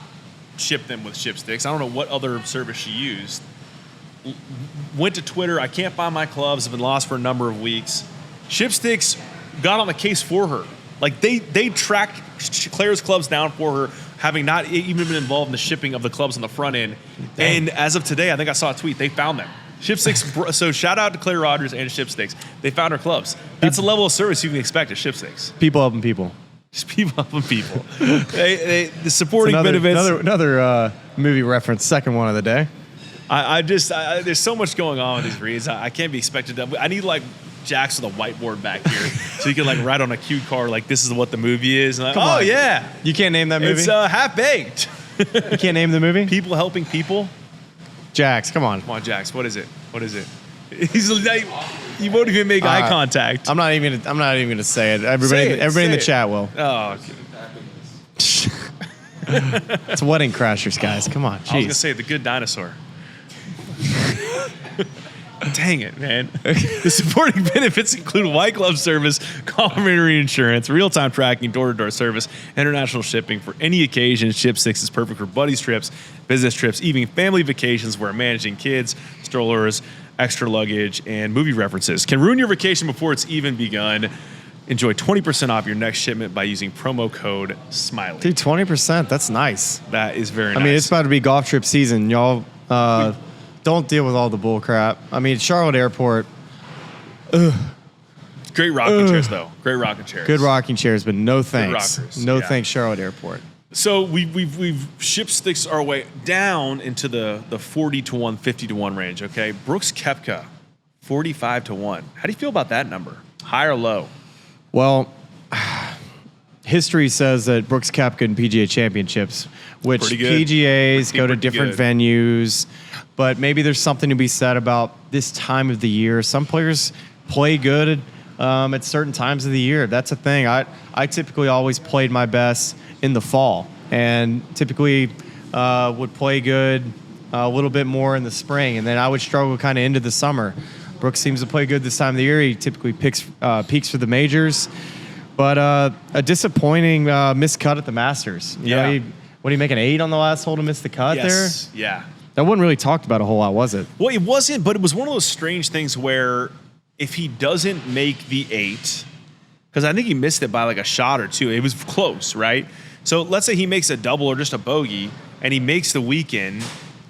ship them with Shipsticks. I don't know what other service she used. went to Twitter. I can't find my clubs. Have been lost for a number of weeks. Shipsticks got on the case for her. Like they tracked Claire's clubs down for her, having not even been involved in the shipping of the clubs on the front end. And as of today, I think I saw a tweet. They found them. Shipsticks. So shout out to Claire Rogers and Shipsticks. They found her clubs. That's the level of service you can expect at Shipsticks. People helping people. Just people helping people. The supporting benefits. Another movie reference. Second one of the day. I there's so much going on with these reads. I can't be expected to. I need like Jax with a whiteboard back here so you can like write on a cue card like this is what the movie is. And like, yeah. You can't name that movie? It's Half Baked. You can't name the movie? People helping people. Jax, come on. Come on, Jax. What is it? He's like, you won't even make eye contact. I'm not even gonna say it. Everybody in the chat will. Oh. It's Wedding Crashers, guys. Come on. Jeez. I was gonna say The Good Dinosaur. Dang it, man. The supporting benefits include white glove service, complimentary insurance, real-time tracking, door-to-door service, international shipping for any occasion. Shipsticks is perfect for buddies trips, business trips, even family vacations where managing kids, strollers, extra luggage, and movie references can ruin your vacation before it's even begun. Enjoy 20% off your next shipment by using promo code SMILEY. Dude, 20%. That's nice. That is very nice. I mean, it's about to be golf trip season. Y'all don't deal with all the bull crap. I mean, Charlotte Airport. Great rocking chairs, though. Great rocking chairs. Good rocking chairs, but no thanks. rockers, No yeah. thanks, Charlotte Airport. So we've Shipsticks our way down into the 40 to 1, 50 to 1 range. Okay, Brooks Koepka, 45 to 1. How do you feel about that number? High or low? Well, history says that Brooks Koepka and PGA Championships, which PGAs go to different venues, but maybe there's something to be said about this time of the year. Some players play good at certain times of the year. That's a thing. I typically always played my best in the fall and typically would play good a little bit more in the spring, and then I would struggle kind of into the summer. Brooks seems to play good this time of the year. He typically peaks for the majors. But a disappointing miscut at the Masters. You know, what, he make an 8 on the last hole to miss the cut there? Yeah. That wasn't really talked about a whole lot, was it? Well, it wasn't, but it was one of those strange things where if he doesn't make the 8, because I think he missed it by like a shot or two. It was close, right? So let's say he makes a double or just a bogey, and he makes the weekend.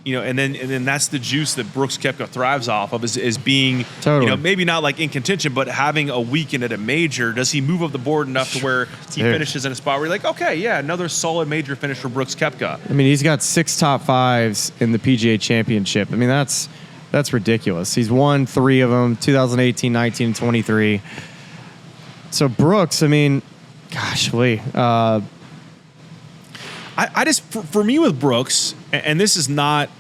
You know, and then that's the juice that Brooks Koepka thrives off of is being, you know, maybe not like in contention, but having a weekend at a major. Does he move up the board enough to where he finishes in a spot where you're like, okay, yeah, another solid major finish for Brooks Koepka? I mean, he's got 6 top 5s in the PGA Championship. I mean, that's ridiculous. He's won 3 of them, 2018, 19, and 23. So Brooks, I mean, gosh, Lee. I just, for me with Brooks, and this is not,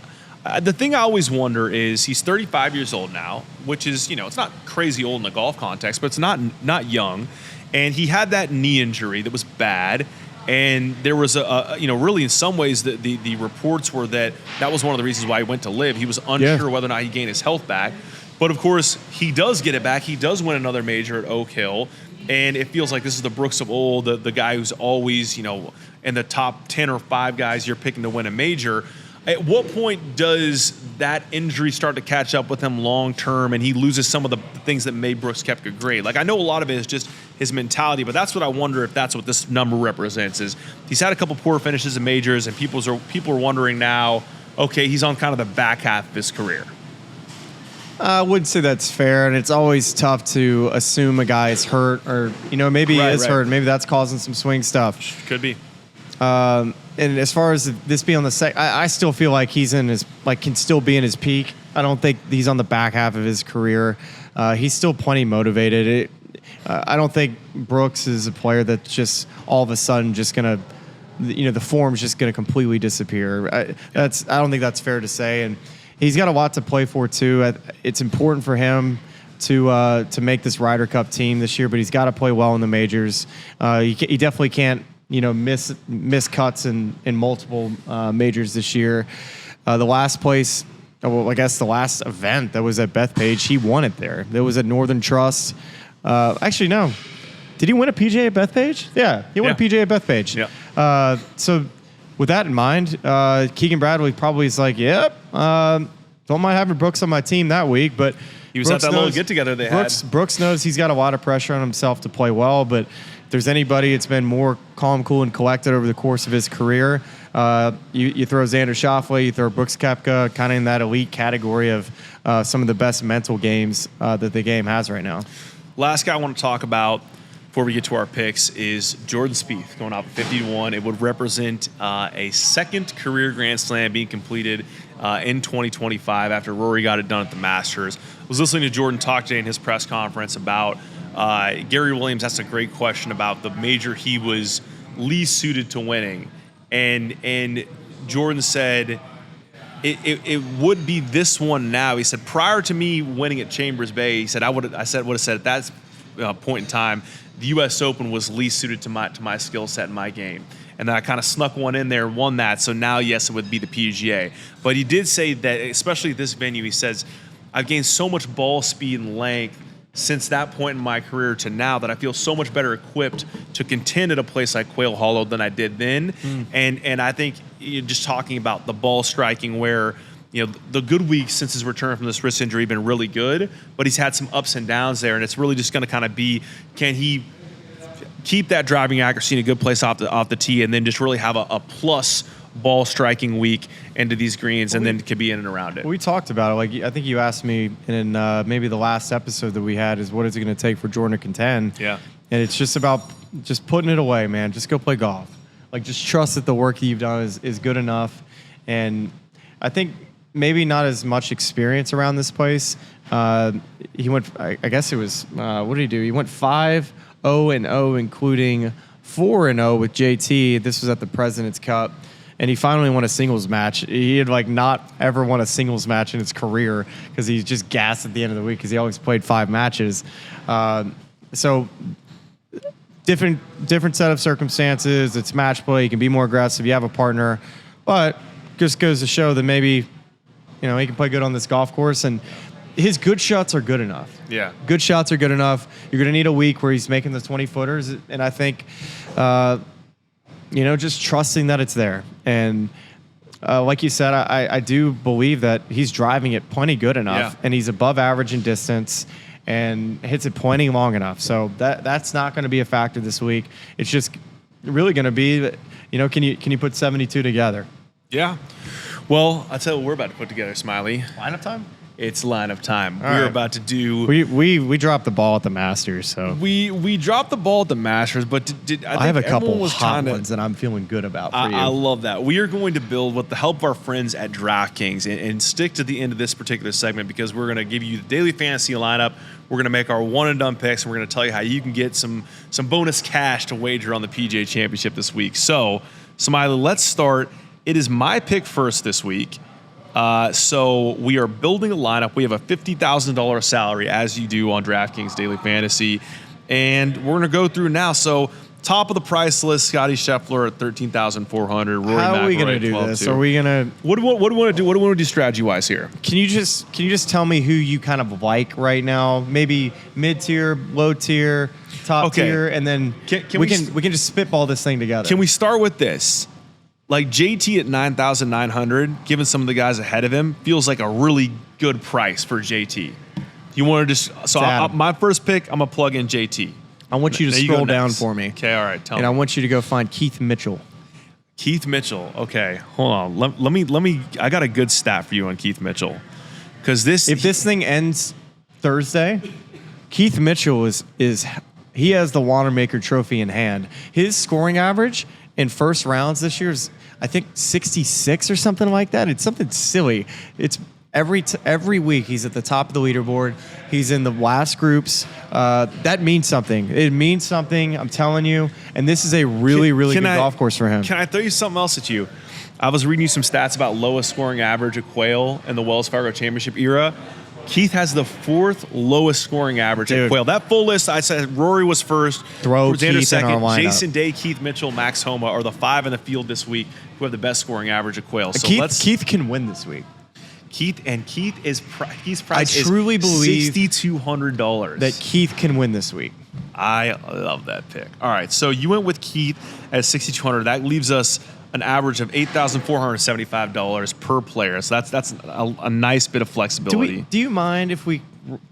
the thing I always wonder is he's 35 years old now, which is, you know, it's not crazy old in the golf context, but it's not young. And he had that knee injury that was bad. And there was you know, really in some ways the reports were that was one of the reasons why he went to live. He was unsure whether or not he gained his health back. But of course, he does get it back. He does win another major at Oak Hill. And it feels like this is the Brooks of old, the guy who's always, you know, in the top 10 or 5 guys you're picking to win a major. At what point does that injury start to catch up with him long term and he loses some of the things that made Brooks Koepka great? Like, I know a lot of it is just his mentality, but that's what I wonder if that's what this number represents. Is he's had a couple poor finishes in majors, and people are wondering now, okay, he's on kind of the back half of his career. I wouldn't say that's fair, and it's always tough to assume a guy is hurt, or, you know, maybe he is hurt. Maybe that's causing some swing stuff. Could be. And as far as this being on the I still feel like he's in his, like, can still be in his peak. I don't think he's on the back half of his career. He's still plenty motivated. I don't think Brooks is a player that's just all of a sudden just going to, you know, the form's just going to completely disappear. I don't think that's fair to say. And he's got a lot to play for too. It's important for him to make this Ryder Cup team this year, but he's got to play well in the majors. He definitely can't, you know, miss cuts in multiple majors this year. The last place, well, I guess the last event that was at Bethpage, he won it there. That was at Northern Trust. Actually, no. Did he win a PGA at Bethpage? Yeah, he won a PGA at Bethpage. Yeah. So with that in mind, Keegan Bradley probably is like, yep, don't mind having Brooks on my team that week, but he was at that little get-together they had. Brooks knows he's got a lot of pressure on himself to play well, but if there's anybody that's been more calm, cool, and collected over the course of his career, you throw Xander Schauffele, you throw Brooks Koepka, kind of in that elite category of some of the best mental games that the game has right now. Last guy I want to talk about before we get to our picks is Jordan Spieth going up 50-1. It would represent a second career Grand Slam being completed in 2025 after Rory got it done at the Masters. I was listening to Jordan talk today in his press conference about Gary Williams asked a great question about the major he was least suited to winning. And Jordan said, it would be this one now. He said, prior to me winning at Chambers Bay, he said, I would have said at that point in time, the U.S. Open was least suited to my skill set and my game. And then I kind of snuck one in there and won that. So now, yes, it would be the PGA. But he did say that, especially at this venue, he says, I've gained so much ball speed and length since that point in my career to now that I feel so much better equipped to contend at a place like Quail Hollow than I did then. And I think just talking about the ball striking where, the good weeks since his return from this wrist injury have been really good, but he's had some ups and downs there, and it's really just going to kind of be, can he keep that driving accuracy in a good place off the tee and then just really have a plus ball striking week into these greens and then could be in and around it. We talked about it. Like, I think you asked me in maybe the last episode that we had is what is it going to take for Jordan to contend? Yeah. And it's just about just putting it away, man. Just go play golf. Like, just trust that the work that you've done is good enough. And I think maybe not as much experience around this place. He went, I guess it was, what did he do? He went 5-0-0, including 4-0 with JT. This was at the President's Cup. And he finally won a singles match. He had not ever won a singles match in his career because he's just gassed at the end of the week because he always played 5 matches. So different set of circumstances. It's match play. You can be more aggressive. You have a partner. But just goes to show that maybe, he can play good on this golf course. And his good shots are good enough. Yeah. Good shots are good enough. You're going to need a week where he's making the 20-footers. And I think, just trusting that it's there. And like you said, I do believe that he's driving it plenty good enough. Yeah. And he's above average in distance and hits it plenty long enough. So that's not going to be a factor this week. It's just really going to be, can you put 72 together? Yeah. Well, I'll tell you what we're about to put together, Smylie. Lineup time? It's lineup time. All We're right. about to do. We dropped the ball at the Masters, so We dropped the ball at the Masters, but I have a couple was hot ones that I'm feeling good about for you. I love that. We are going to build with the help of our friends at DraftKings and stick to the end of this particular segment because we're going to give you the daily fantasy lineup. We're going to make our one and done picks, and we're going to tell you how you can get some bonus cash to wager on the PGA Championship this week. So, Smylie, let's start. It is my pick first this week. So we are building a lineup. We have a $50,000 salary, as you do on DraftKings Daily Fantasy, and we're going to go through now. So top of the price list, Scottie Scheffler at $13,400. Rory McIlroy. How are we going to do this? Are we going to? What do we want to do? What do we want to do strategy wise here? Can you just tell me who you kind of like right now? Maybe mid tier, low tier, top tier, and then we can just spitball this thing together. Can we start with this? Like JT at 9,900, given some of the guys ahead of him, feels like a really good price for JT. You want to just my first pick, I'm gonna plug in JT. I want you to scroll down for me. Okay, all right. Tell me. I want you to go find Keith Mitchell. Keith Mitchell. Okay, hold on. Let me. I got a good stat for you on Keith Mitchell, because if this thing ends Thursday, Keith Mitchell he has the Wanamaker Trophy in hand. His scoring average in first rounds this year is, I think, 66 or something like that. It's something silly. It's every week he's at the top of the leaderboard. He's in the last groups. That means something. It means something, I'm telling you. And this is a really good golf course for him. Can I throw you something else at you? I was reading you some stats about lowest scoring average at Quail in the Wells Fargo Championship era. Keith has the 4th lowest scoring average at Quail. That full list, I said Rory was first. Throw Xander Keith second. in our lineup. Jason Day, Keith Mitchell, Max Homa are the 5 in the field this week who have the best scoring average at Quail. So Keith can win this week. Keith's price I truly believe $6,200. That Keith can win this week. I love that pick. All right, so you went with Keith at $6,200. That leaves us an average of $8,475 per player. So that's a nice bit of flexibility. Do you mind if we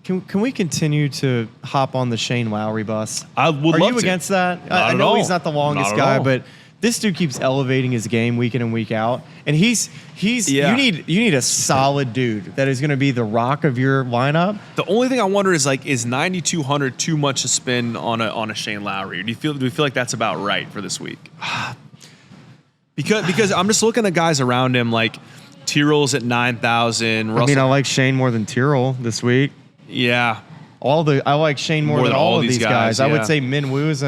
can we continue to hop on the Shane Lowry bus? I would Are love you to. against that? Not I at know all. he's not the longest Not at guy, all. but this dude keeps elevating his game week in and week out. And he's Yeah. you need a solid dude that is going to be the rock of your lineup. The only thing I wonder is like, is 9,200 too much to spend on a Shane Lowry? Or do we feel like that's about right for this week? Because I'm just looking at guys around him, like Tyrrell's at 9,000. I mean, I like Shane more than Tyrrell this week. Yeah. I like Shane more than all of these guys. I yeah. would say Minwoo is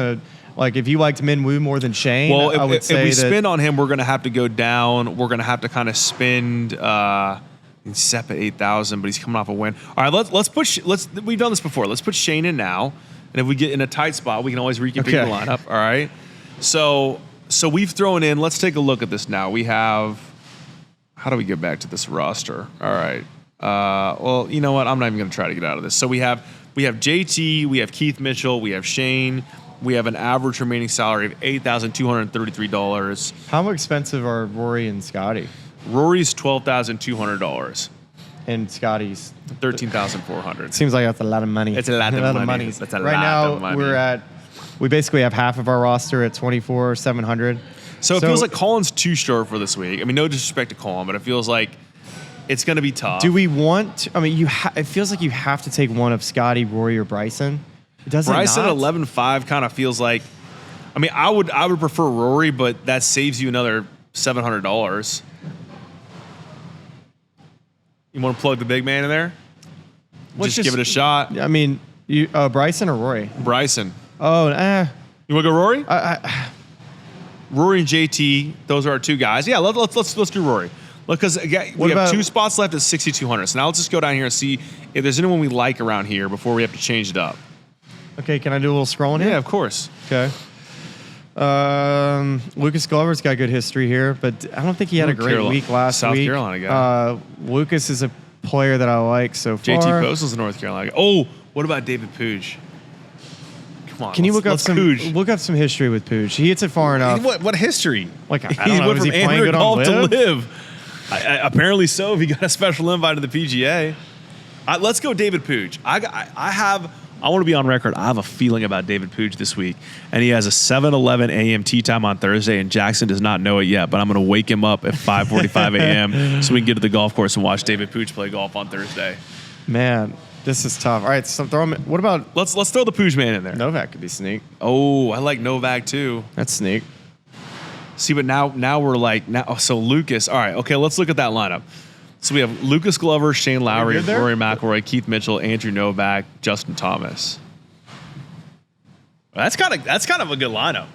like if you liked Minwoo more than Shane. Well, I would if say we that spend on him, we're going to have to go down. We're going to have to kind of spend. He's Sepp at 8,000, but he's coming off a win. All right, we've done this before. Let's put Shane in now, and if we get in a tight spot, we can always reconfigure the lineup. All right. So we've thrown in. Let's take a look at this now. We have. How do we get back to this roster? All right. Well, you know what? I'm not even going to try to get out of this. So we have JT, we have Keith Mitchell, we have Shane, we have an average remaining salary of $8,233. How expensive are Rory and Scottie? Rory's $12,200 And Scottie's $13,400. seems like that's a lot of money. It's a lot of money. money. That's a right lot now, of money. we basically have half of our roster at 24,700. So it feels like Colin's too short for this week. I mean, no disrespect to Colin, but it feels like it's going to be tough. Do we want to, I mean, it feels like you have to take one of Scottie, Rory, or Bryson. Doesn't Bryson not? at 11.5 kind of feels like. I mean, I would prefer Rory, but that saves you another $700. You want to plug the big man in there? Just give it a shot. I mean, Bryson or Rory? Bryson. Oh, You want to go Rory? Rory and JT, those are our two guys. Yeah, let's do Rory. Because we have 2 spots left at 6,200. So now let's just go down here and see if there's anyone we like around here before we have to change it up. Okay, can I do a little scrolling here? Yeah, of course. Okay. Lucas Glover's got good history here, but I don't think he had a great week last South week. Carolina guy. Lucas is a player that I like so far. JT Postal's a North Carolina guy. Oh, what about David Puig? Come on. Can you look up Puig. some history with Puig? He hits it far enough. What history? Like I He don't know, went is he from playing good on amateur golf to Live? live. Apparently so. If he got a special invite to the PGA. Let's go David Puig. I want to be on record. I have a feeling about David Puig this week. And he has a 7:11 a.m. tee time on Thursday, and Jackson does not know it yet, but I'm going to wake him up at 5:45 a.m. so we can get to the golf course and watch David Puig play golf on Thursday. Man, this is tough. All right, so throw him. What about Let's throw the Puig man in there. Novak? Could be sneak. Oh, I like Novak too. That's sneak. See, but now we're like so Lucas. All right, okay, let's look at that lineup. So we have Lucas Glover, Shane Lowry, good there? Rory McIlroy, Keith Mitchell, Andrew Novak, Justin Thomas. That's kind of a good lineup.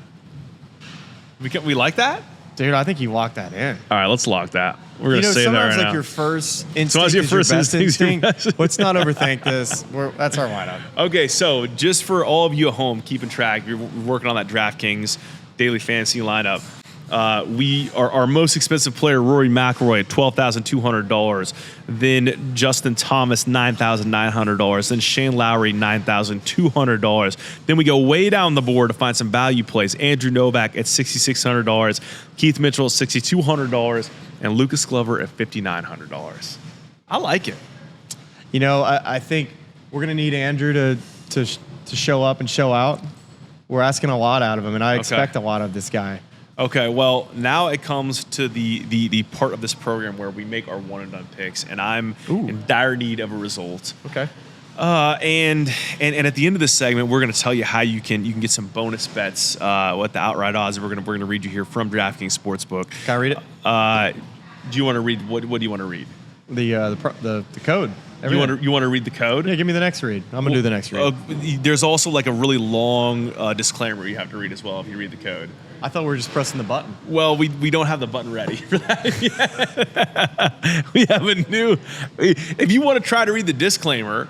We like that? Dude, I think you locked that in. All right, let's lock that. We're gonna say that right sometimes now. your first instinct Sometimes your is first your best instinct is your instinct. best. Let's not overthink this. That's our lineup. Okay, so just for all of you at home keeping track, you're working on that DraftKings daily fantasy lineup. We are our most expensive player, Rory McIlroy, at $12,200. Then Justin Thomas, $9,900. Then Shane Lowry, $9,200. Then we go way down the board to find some value plays. Andrew Novak at $6,600. Keith Mitchell at $6,200. And Lucas Glover at $5,900. I like it. You know, I think we're going to need Andrew to show up and show out. We're asking a lot out of him, and I expect a lot of this guy. Okay, well, now it comes to the part of this program where we make our one and done picks, and I'm in dire need of a result. Okay. And at the end of this segment, we're going to tell you how you can get some bonus bets with the outright odds. We're going to read you here from DraftKings Sportsbook. Can I read it? Do you want to read what do you want to read? The code. You want to read the code? Yeah, give me the next read. I'm gonna do the next read. There's also like a really long disclaimer you have to read as well if you read the code. I thought we were just pressing the button. Well, we don't have the button ready for that yet. We have a new. If you want to try to read the disclaimer,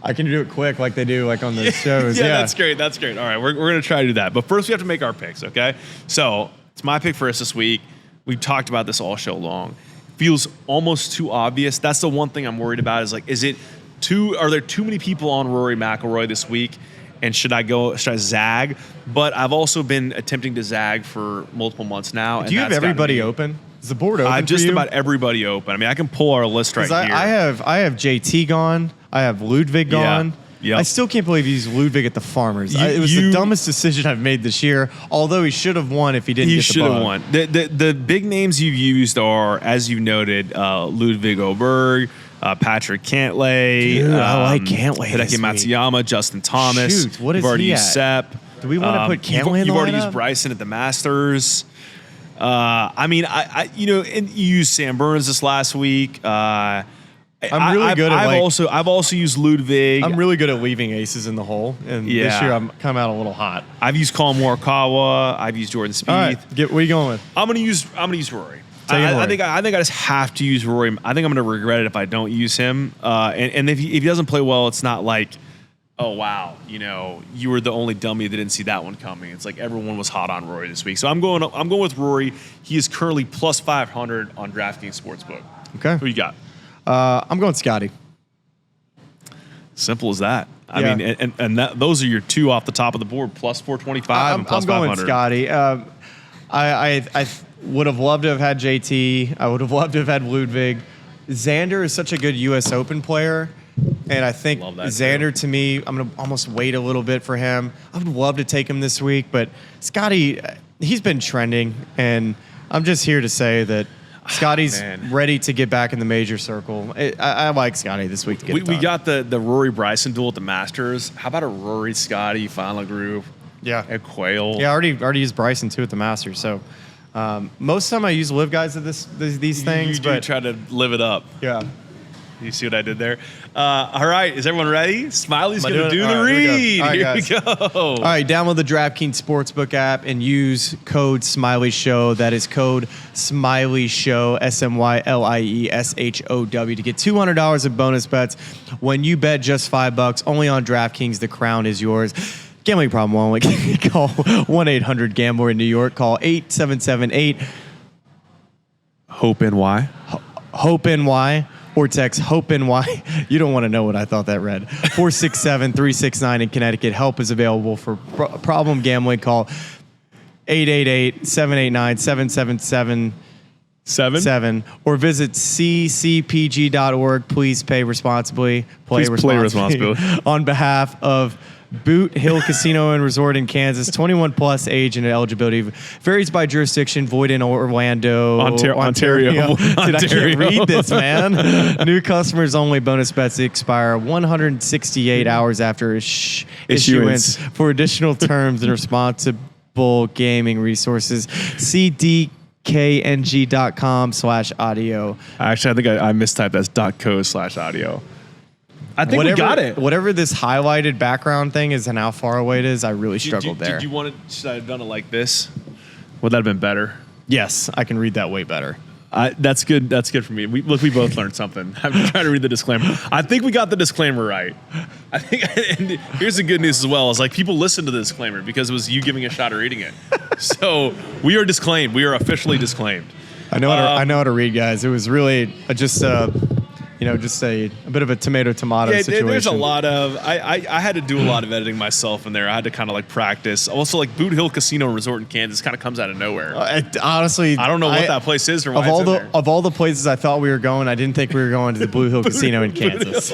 I can do it quick like they do like on the shows. yeah, that's great. That's great. All right, we're gonna try to do that, but first we have to make our picks. Okay, so it's my pick first this week. We've talked about this all show long. Feels almost too obvious. That's the one thing I'm worried about. Are there too many people on Rory McIlroy this week? And should I zag? But I've also been attempting to zag for multiple months now. Do you have everybody open? Is the board open? I have just for you? about everybody open. I mean, I can pull our list right here. I have JT gone. I have Ludwig gone. Yep. I still can't believe he used Ludwig at the Farmers. It was the dumbest decision I've made this year, although he should have won if he didn't get the bug. He should have won. The big names you've used are, as you noted, Ludwig Oberg, Patrick Cantlay. Dude, I like Cantlay Hideki Matsuyama, Justin Thomas. Shoot, what is You've already he used at? Sepp. Do we want to put Cantlay in the You've already lineup? used Bryson at the Masters. I mean, and you used Sam Burns this last week. I'm really good at I've also used Ludwig. I'm really good at leaving aces in the hole, and this year I'm come out a little hot. I've used Colin Morikawa. I've used Jordan Spieth. All right, what are you going with? I'm gonna use Rory. I think I just have to use Rory. I think I'm gonna regret it if I don't use him. And if he doesn't play well, it's not like, oh wow, you were the only dummy that didn't see that one coming. It's like everyone was hot on Rory this week. So I'm going with Rory. He is currently plus 500 on DraftKings Sportsbook. Okay. Who you got? I'm going Scottie. Simple as that. I mean, and those are your two off the top of the board, plus 425 and plus 500. I'm going Scottie. I would have loved to have had JT. I would have loved to have had Ludwig. Xander is such a good U.S. Open player, and I think Xander, to me, I'm going to almost wait a little bit for him. I would love to take him this week, but Scottie, he's been trending, and I'm just here to say that Scottie's ready to get back in the major circle. I like Scottie this week to get it done. We got the Rory Bryson duel at the Masters. How about a Rory Scottie final group? Yeah. At Quail. Yeah, I already used Bryson too at the Masters. So most of the time I use live guys at these things. You do try to live it up. Yeah. You see what I did there? All right, is everyone ready? Smiley's going to do the right, read. Here we go. All right, download the DraftKings Sportsbook app and use code Smiley Show. That is code Smiley Show, SMYLIESHOW, to get $200 of bonus bets when you bet just $5 only on DraftKings. The crown is yours. Gambling problem only. Call 1-800-GAMBLER in New York. Call 877-8 HOPENY. HOPENY. Or text HOPENY. You don't want to know what I thought that read. 467-369 in Connecticut. Help is available for problem gambling. Call 888-789-7777 or visit ccpg.org. Please pay responsibly. Play responsibly. On behalf of Boot Hill Casino and Resort in Kansas. 21 plus age and eligibility varies by jurisdiction. Void in Orlando, Ontario. Dude, I can't read this, man. New customers only. Bonus bets expire 168 hours after issuance. For additional terms and responsible gaming resources, see dkng.com/audio. Actually, I think I mistyped. That's .co/audio. I think we got it. Whatever this highlighted background thing is and how far away it is, I really struggled there. Did you want it? Should I have done it like this? Would that have been better? Yes, I can read that way better. That's good. That's good for me. We both learned something. I'm trying to read the disclaimer. I think we got the disclaimer right. I think. And here's the good news as well: is like people listen to the disclaimer because it was you giving a shot at reading it. So we are disclaimed. We are officially disclaimed. I know how to read, guys. It was really just a bit of a tomato situation. There's a lot of I had to do a lot of editing myself in there. I had to kind of like practice. Also, like Boot Hill Casino and Resort in Kansas kind of comes out of nowhere. Honestly, I don't know what that place is or why it's in there. Of all the places I thought we were going, I didn't think we were going to the Blue Hill Casino in Kansas.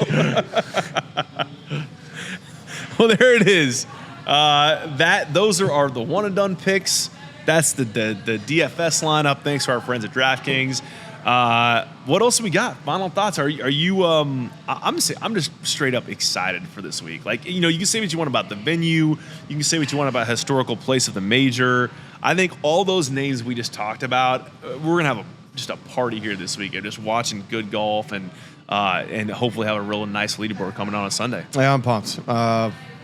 Well, there it is. Those are the one and done picks. That's the DFS lineup. Thanks to our friends at DraftKings. What else we got? Final thoughts? Are you? I'm just straight up excited for this week. Like you can say what you want about the venue. You can say what you want about historical place of the major. I think all those names we just talked about, we're gonna have just a party here this weekend, just watching good golf and hopefully have a real nice leaderboard coming on Sunday. Yeah, I'm pumped.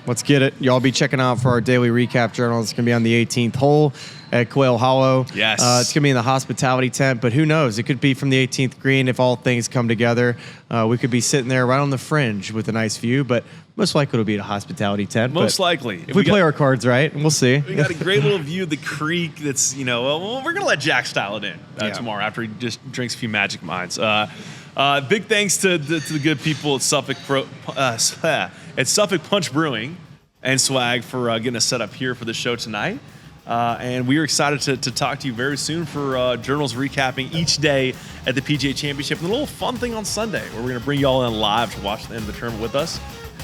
Let's get it. Y'all be checking out for our daily recap journal. It's going to be on the 18th hole at Quail Hollow. Yes. It's going to be in the hospitality tent, but who knows? It could be from the 18th green if all things come together. We could be sitting there right on the fringe with a nice view, but most likely it'll be a hospitality tent. Most likely. If we play our cards right, we'll see. We got a great little view of the creek that's, we're going to let Jack style it in tomorrow after he just drinks a few Magic Minds. Big thanks to the good people at Suffolk Punch Brewing. and Swag for getting us set up here for the show tonight. And we are excited to talk to you very soon for journals recapping each day at the PGA Championship and a little fun thing on Sunday where we're going to bring you all in live to watch the end of the tournament with us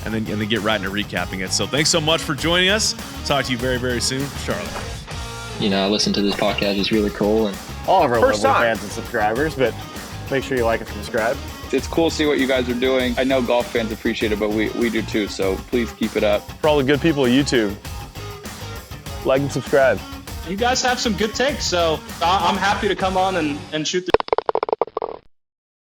and then get right into recapping it. So thanks so much for joining us. Talk to you very, very soon. Charlotte. I listen to this podcast. It's really cool. And all of our lovely fans and subscribers, but make sure you like and subscribe. It's cool to see what you guys are doing. I know golf fans appreciate it, but we do too, so please keep it up. For all the good people of YouTube, like and subscribe. You guys have some good takes, so I'm happy to come on and shoot the